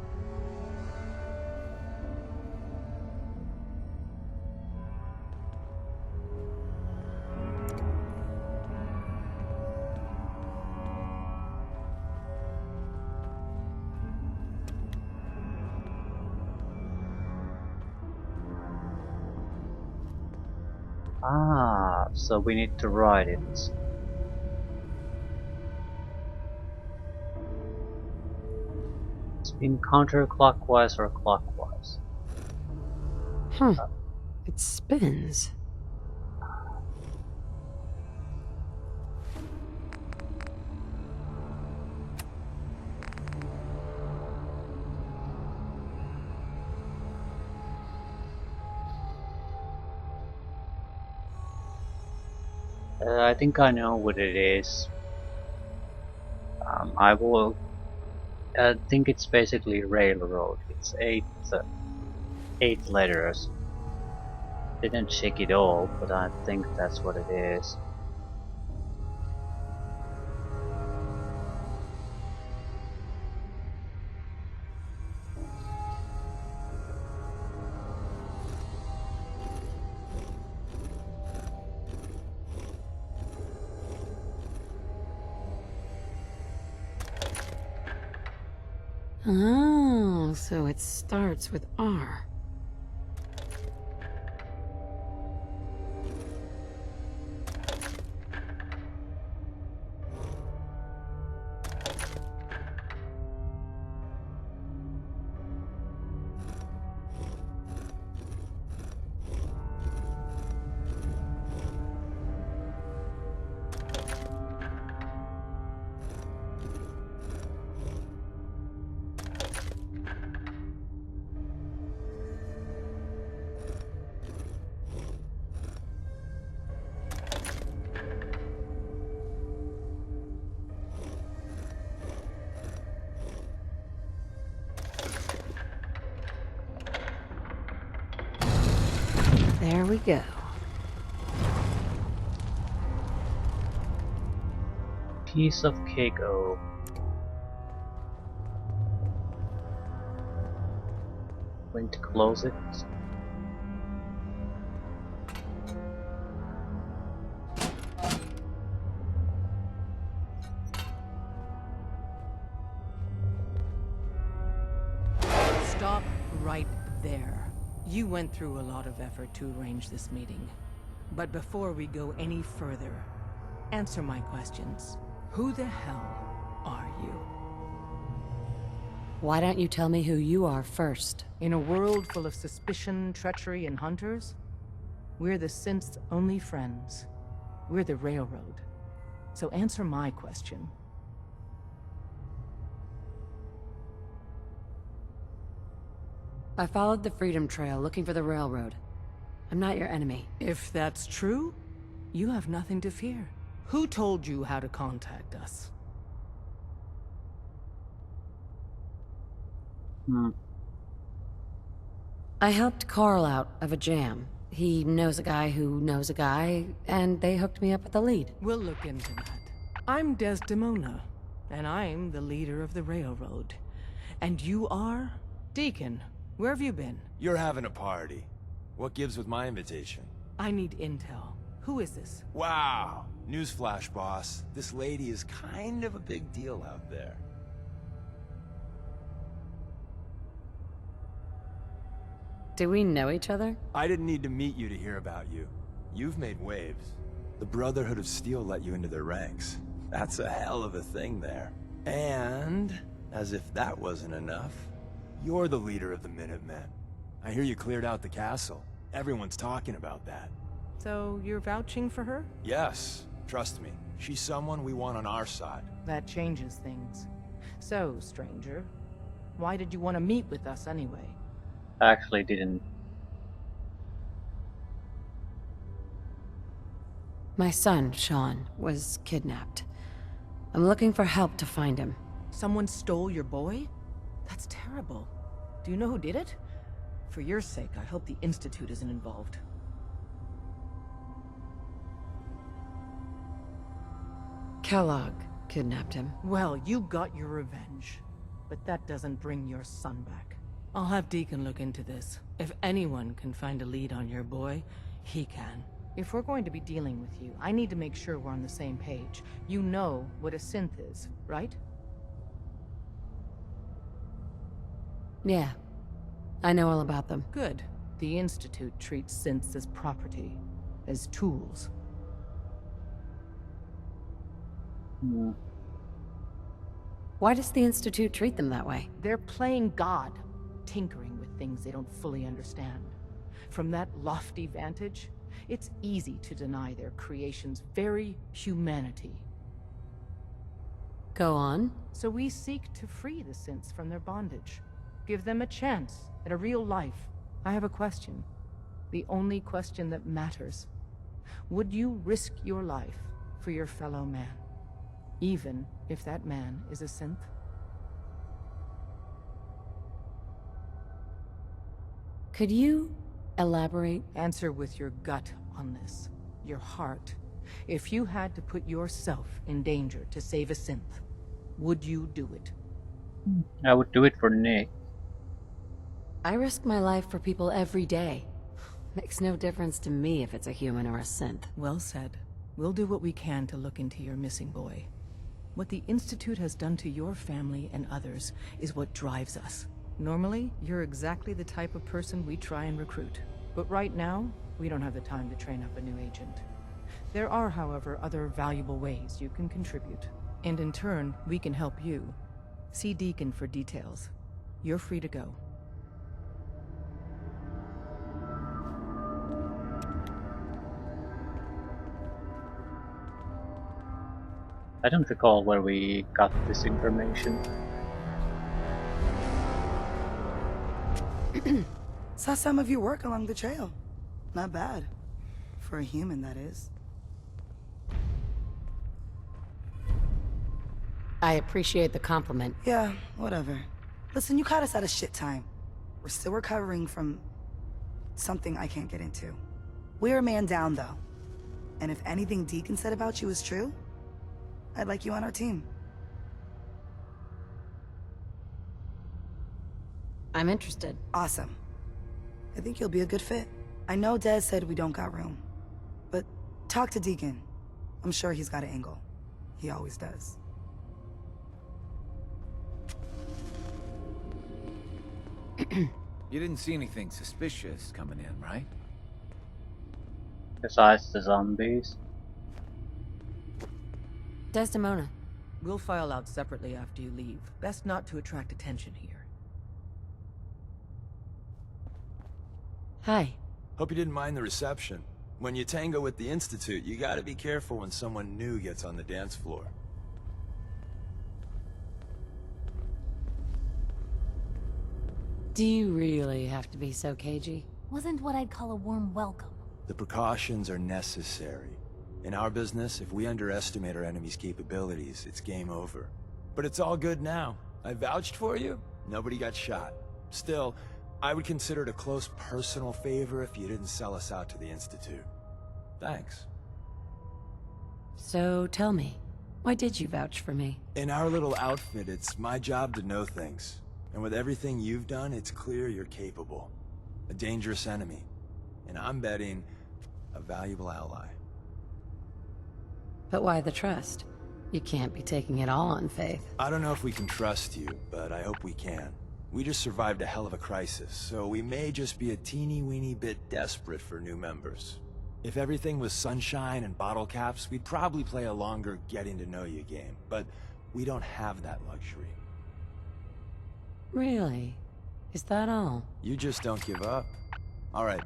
Ah, so we need to ride it. Spin counterclockwise or clockwise? Huh. It spins. I think I know what it is. I will. I think it's basically railroad. It's eight letters. Didn't check it all, but I think that's what it is. Oh, so it starts with R. There we go. Piece of cake. Oh. Going to close it. Stop right there. You went through a lot of effort to arrange this meeting. But before we go any further, answer my questions. Who the hell are you? Why don't you tell me who you are first? In a world full of suspicion, treachery, and hunters, we're the synth's only friends. We're the Railroad. So answer my question. I followed the Freedom Trail looking for the railroad. I'm not your enemy. If that's true, you have nothing to fear. Who told you how to contact us? I helped Carl out of a jam. He knows a guy who knows a guy, and they hooked me up with the lead. We'll look into that. I'm Desdemona, and I'm the leader of the Railroad. And you are? Deacon, where have you been? You're having a party. What gives with my invitation? I need intel. Who is this? Wow! Newsflash, boss. This lady is kind of a big deal out there. Do we know each other? I didn't need to meet you to hear about you. You've made waves. The Brotherhood of Steel let you into their ranks. That's a hell of a thing there. And, as if that wasn't enough, you're the leader of the Minutemen. I hear you cleared out the castle. Everyone's talking about that. So, you're vouching for her? Yes, trust me. She's someone we want on our side. That changes things. So, stranger, why did you want to meet with us anyway? I actually didn't. My son, Sean, was kidnapped. I'm looking for help to find him. Someone stole your boy? That's terrible. Do you know who did it? For your sake, I hope the Institute isn't involved. Kellogg kidnapped him. Well, you got your revenge. But that doesn't bring your son back. I'll have Deacon look into this. If anyone can find a lead on your boy, he can. If we're going to be dealing with you, I need to make sure we're on the same page. You know what a synth is, right? Yeah. I know all about them. Good. The Institute treats synths as property, as tools. Hmm. Why does the Institute treat them that way? They're playing God, tinkering with things they don't fully understand. From that lofty vantage, it's easy to deny their creation's very humanity. Go on. So we seek to free the synths from their bondage. Give them a chance at a real life. I have a question. The only question that matters. Would you risk your life for your fellow man? Even if that man is a synth? Could you elaborate? Answer with your gut on this. Your heart. If you had to put yourself in danger to save a synth, would you do it? I would do it for Nick. I risk my life for people every day. Makes no difference to me if it's a human or a synth. Well said. We'll do what we can to look into your missing boy. What the Institute has done to your family and others is what drives us. Normally, you're exactly the type of person we try and recruit. But right now, we don't have the time to train up a new agent. There are, however, other valuable ways you can contribute. And in turn, we can help you. See Deacon for details. You're free to go. I don't recall where we got this information. Saw some of your work along the trail. Not bad. For a human, that is. I appreciate the compliment. Yeah, whatever. Listen, you caught us at a shit time. We're still recovering from something I can't get into. We're a man down, though. And if anything Deacon said about you is true, I'd like you on our team. I'm interested. Awesome. I think you'll be a good fit. I know Des said we don't got room, but talk to Deacon. I'm sure he's got an angle. He always does. You didn't see anything suspicious coming in, right? Besides the zombies. Desdemona. We'll file out separately after you leave. Best not to attract attention here. Hi. Hope you didn't mind the reception. When you tango with the Institute, you gotta be careful when someone new gets on the dance floor. Do you really have to be so cagey? Wasn't what I'd call a warm welcome. The precautions are necessary. In our business, if we underestimate our enemy's capabilities, it's game over. But it's all good now. I vouched for you. Nobody got shot. Still, I would consider it a close personal favor if you didn't sell us out to the Institute. Thanks. So tell me, why did you vouch for me? In our little outfit, it's my job to know things. And with everything you've done, it's clear you're capable. A dangerous enemy. And I'm betting, a valuable ally. But why the trust? You can't be taking it all on faith. I don't know if we can trust you, but I hope we can. We just survived a hell of a crisis, so we may just be a teeny-weeny bit desperate for new members. If everything was sunshine and bottle caps, we'd probably play a longer getting-to-know-you game, but we don't have that luxury. Really? Is that all? You just don't give up. Alright,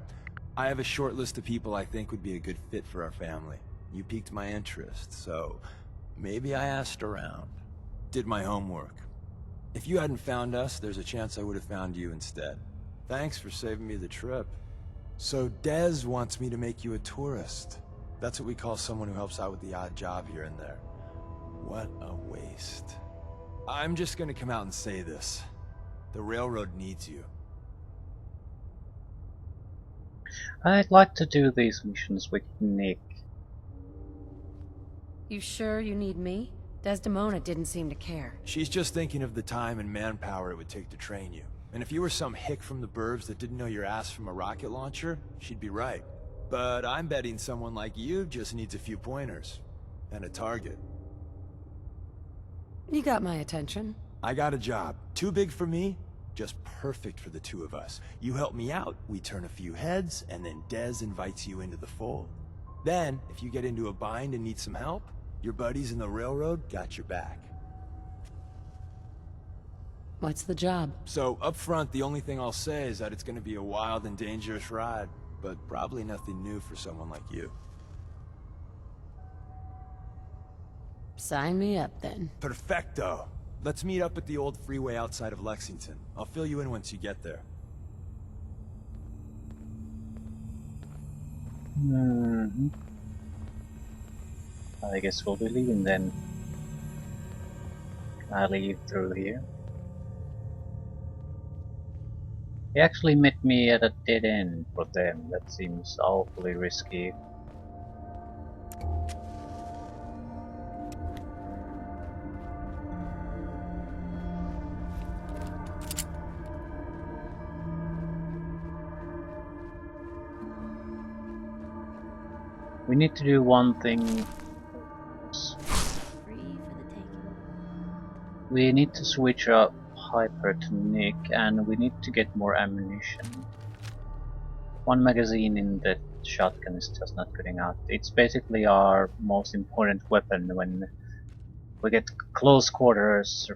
I have a short list of people I think would be a good fit for our family. You piqued my interest, so maybe I asked around. Did my homework. If you hadn't found us, there's a chance I would have found you instead. Thanks for saving me the trip. So Des wants me to make you a tourist. That's what we call someone who helps out with the odd job here and there. What a waste. I'm just gonna come out and say this. The railroad needs you. I'd like to do these missions with Nick. You sure you need me? Desdemona didn't seem to care. She's just thinking of the time and manpower it would take to train you. And if you were some hick from the burbs that didn't know your ass from a rocket launcher, she'd be right. But I'm betting someone like you just needs a few pointers. And a target. You got my attention. I got a job. Too big for me, just perfect for the two of us. You help me out, we turn a few heads, and then Dez invites you into the fold. Then, if you get into a bind and need some help, your buddies in the railroad got your back. What's the job? So, up front, the only thing I'll say is that it's gonna be a wild and dangerous ride, but probably nothing new for someone like you. Sign me up, then. Perfecto! Let's meet up at the old freeway outside of Lexington. I'll fill you in once you get there. I guess we'll be leaving then. Can I leave through here? He actually met me at a dead end for them. That seems awfully risky. We need to do one thing. We need to switch up Piper to Nick, and we need to get more ammunition. One magazine in the shotgun is just not good enough. It's basically our most important weapon when we get close quarters,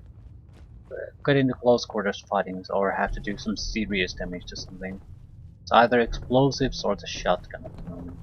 get into close quarters fighting, or have to do some serious damage to something. It's either explosives or the shotgun at the moment.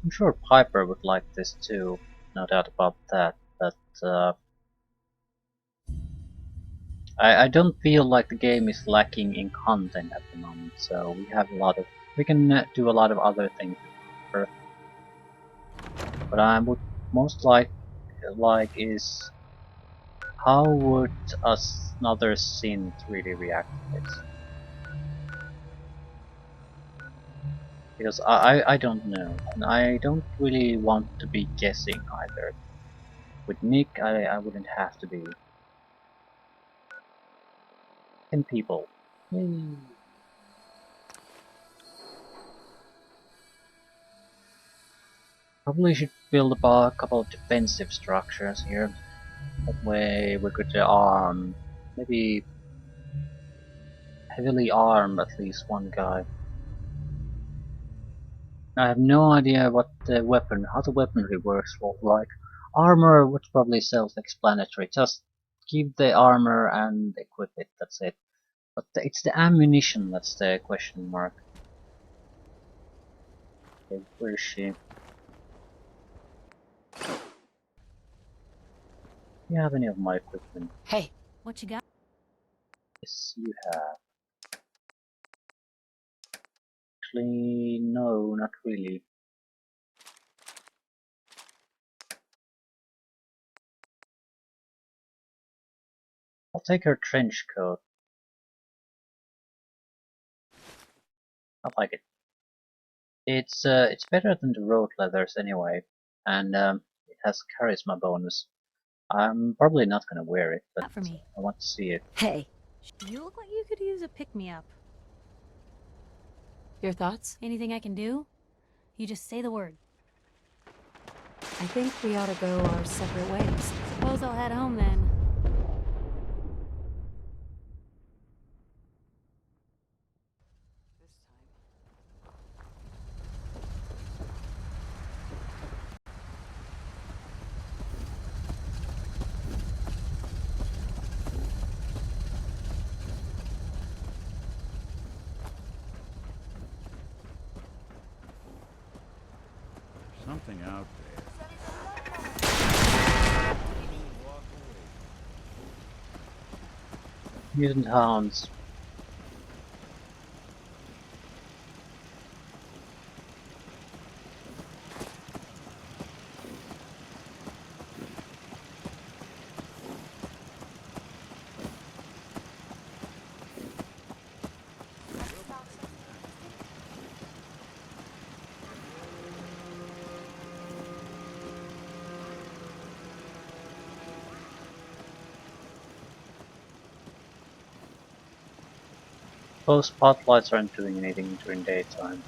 I'm sure Piper would like this too, no doubt about that, but I don't feel like the game is lacking in content at the moment, so we can do a lot of other things. But I would most like is how would another synth really react to this? Because I don't know, and I don't really want to be guessing either. With Nick, I wouldn't have to be. 10 people. Yay. Probably should build a couple of defensive structures here. That way we could maybe heavily arm at least one guy. I have no idea what the how the weaponry works. Like armor was probably self-explanatory. Just keep the armor and equip it. That's it. But it's the ammunition that's the question mark. Okay, where is she? Do you have any of my equipment? Hey, What you got? Yes, you have. Actually, no, not really. I'll take her trench coat. I like it. It's better than the road leathers anyway, and it has charisma bonus. I'm probably not gonna wear it, but Not for me. I want to see it. hey. You look like you could use a pick-me-up. Your thoughts? Anything I can do? You just say the word. I think we ought to go our separate ways. Suppose I'll head home then. Something out there. Mutant hounds. Those spotlights aren't doing anything during daytime.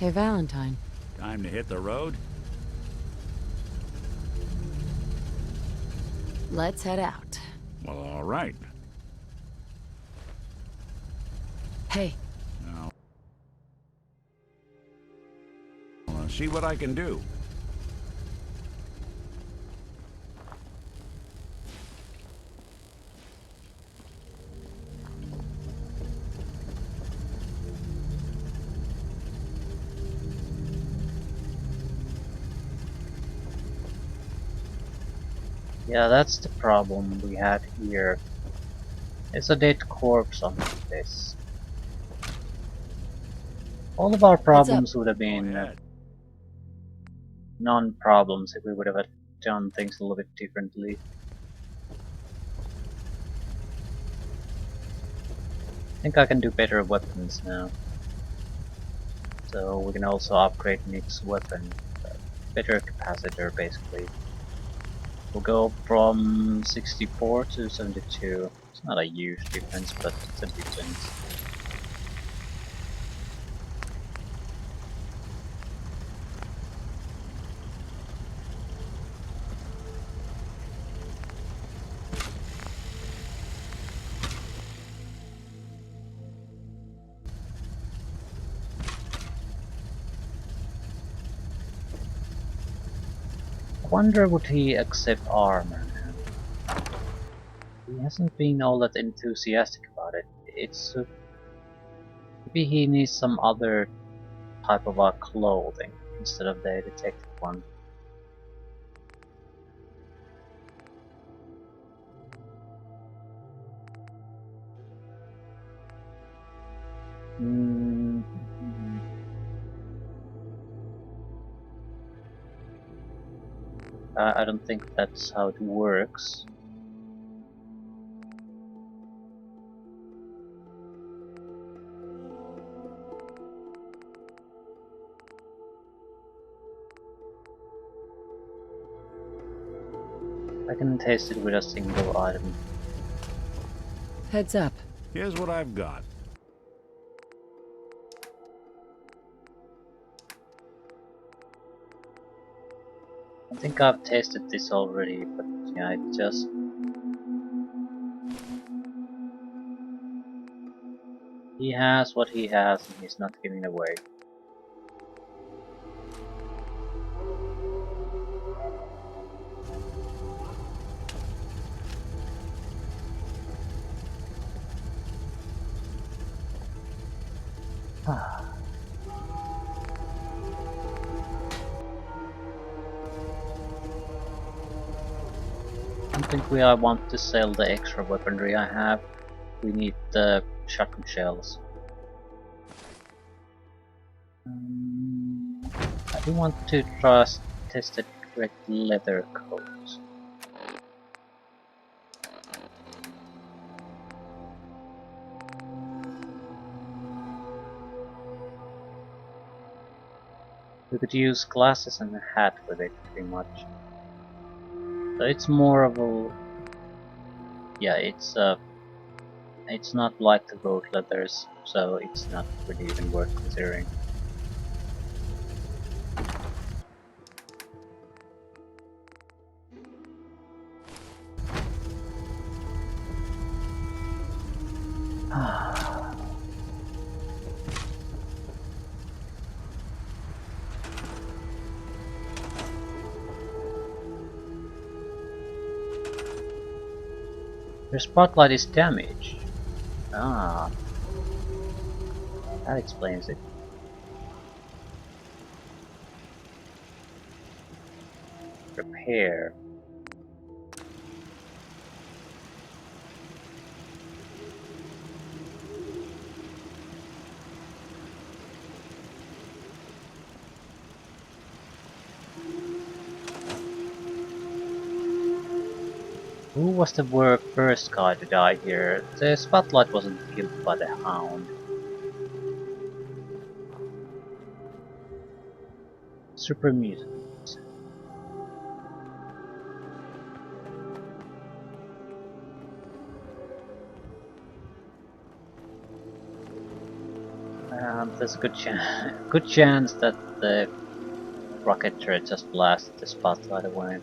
Hey, Valentine. Time to hit the road? Let's head out. Well, all right. Hey. Now, I'll see what I can do. Yeah, that's the problem we had here. It's a dead corpse on this. All of our problems would have been non-problems if we would have done things a little bit differently. I think I can do better weapons now. So we can also upgrade Nick's weapon. Better capacitor, basically. We'll go from 64 to 72. It's not a huge difference, but it's a difference. I wonder would he accept armor now? He hasn't been all that enthusiastic about it. It's maybe he needs some other type of clothing instead of the detective one. I don't think that's how it works. I can taste it with a single item. Heads up. Here's what I've got. I think I've tasted this already, but yeah, it just... He has what he has and he's not giving it away. I don't think we want to sell the extra weaponry I have. We need the shotgun shells. I do want to test the correct leather coat. We could use glasses and a hat with it, pretty much. So it's more of a... Yeah, it's not like the road leathers, so it's not really even worth considering. Your spotlight is damaged. Ah. That explains it. Repair. Who was the first guy to die here? The spotlight wasn't killed by the hound. Super mutant. There's a good chance that the rocket turret just blasted the spotlight away.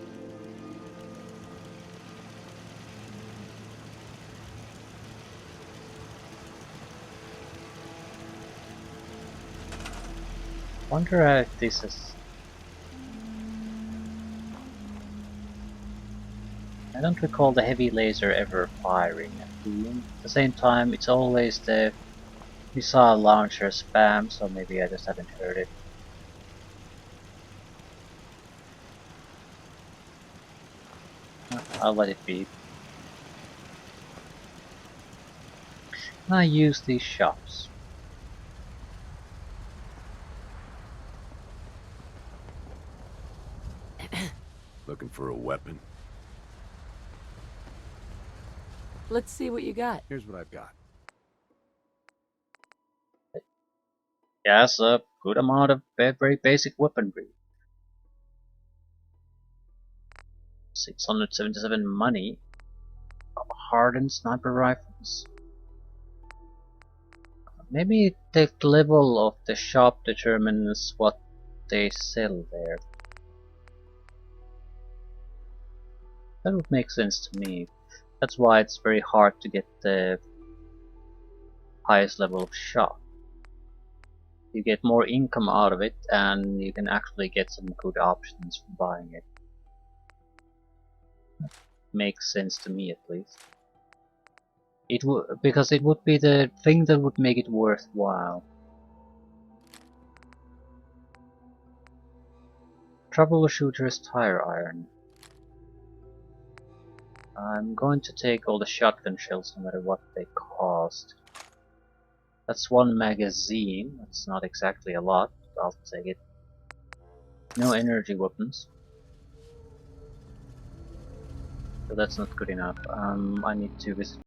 Wonder if this is... I don't recall the heavy laser ever firing at Doom. At the same time, it's always the missile launcher spam, so maybe I just haven't heard it. I'll let it be. I use these shops. Looking for a weapon? Let's see what you got. Here's what I've got. Yes, a good amount of very basic weaponry. 677 money. Hardened sniper rifles. Maybe the level of the shop determines what they sell there. That would make sense to me. That's why it's very hard to get the highest level of shop. You get more income out of it, and you can actually get some good options for buying it. Makes sense to me, at least. Because it would be the thing that would make it worthwhile. Troubleshooter's tire iron. I'm going to take all the shotgun shells no matter what they cost. That's one magazine. That's not exactly a lot, but I'll take it. No energy weapons. So that's not good enough. I need to visit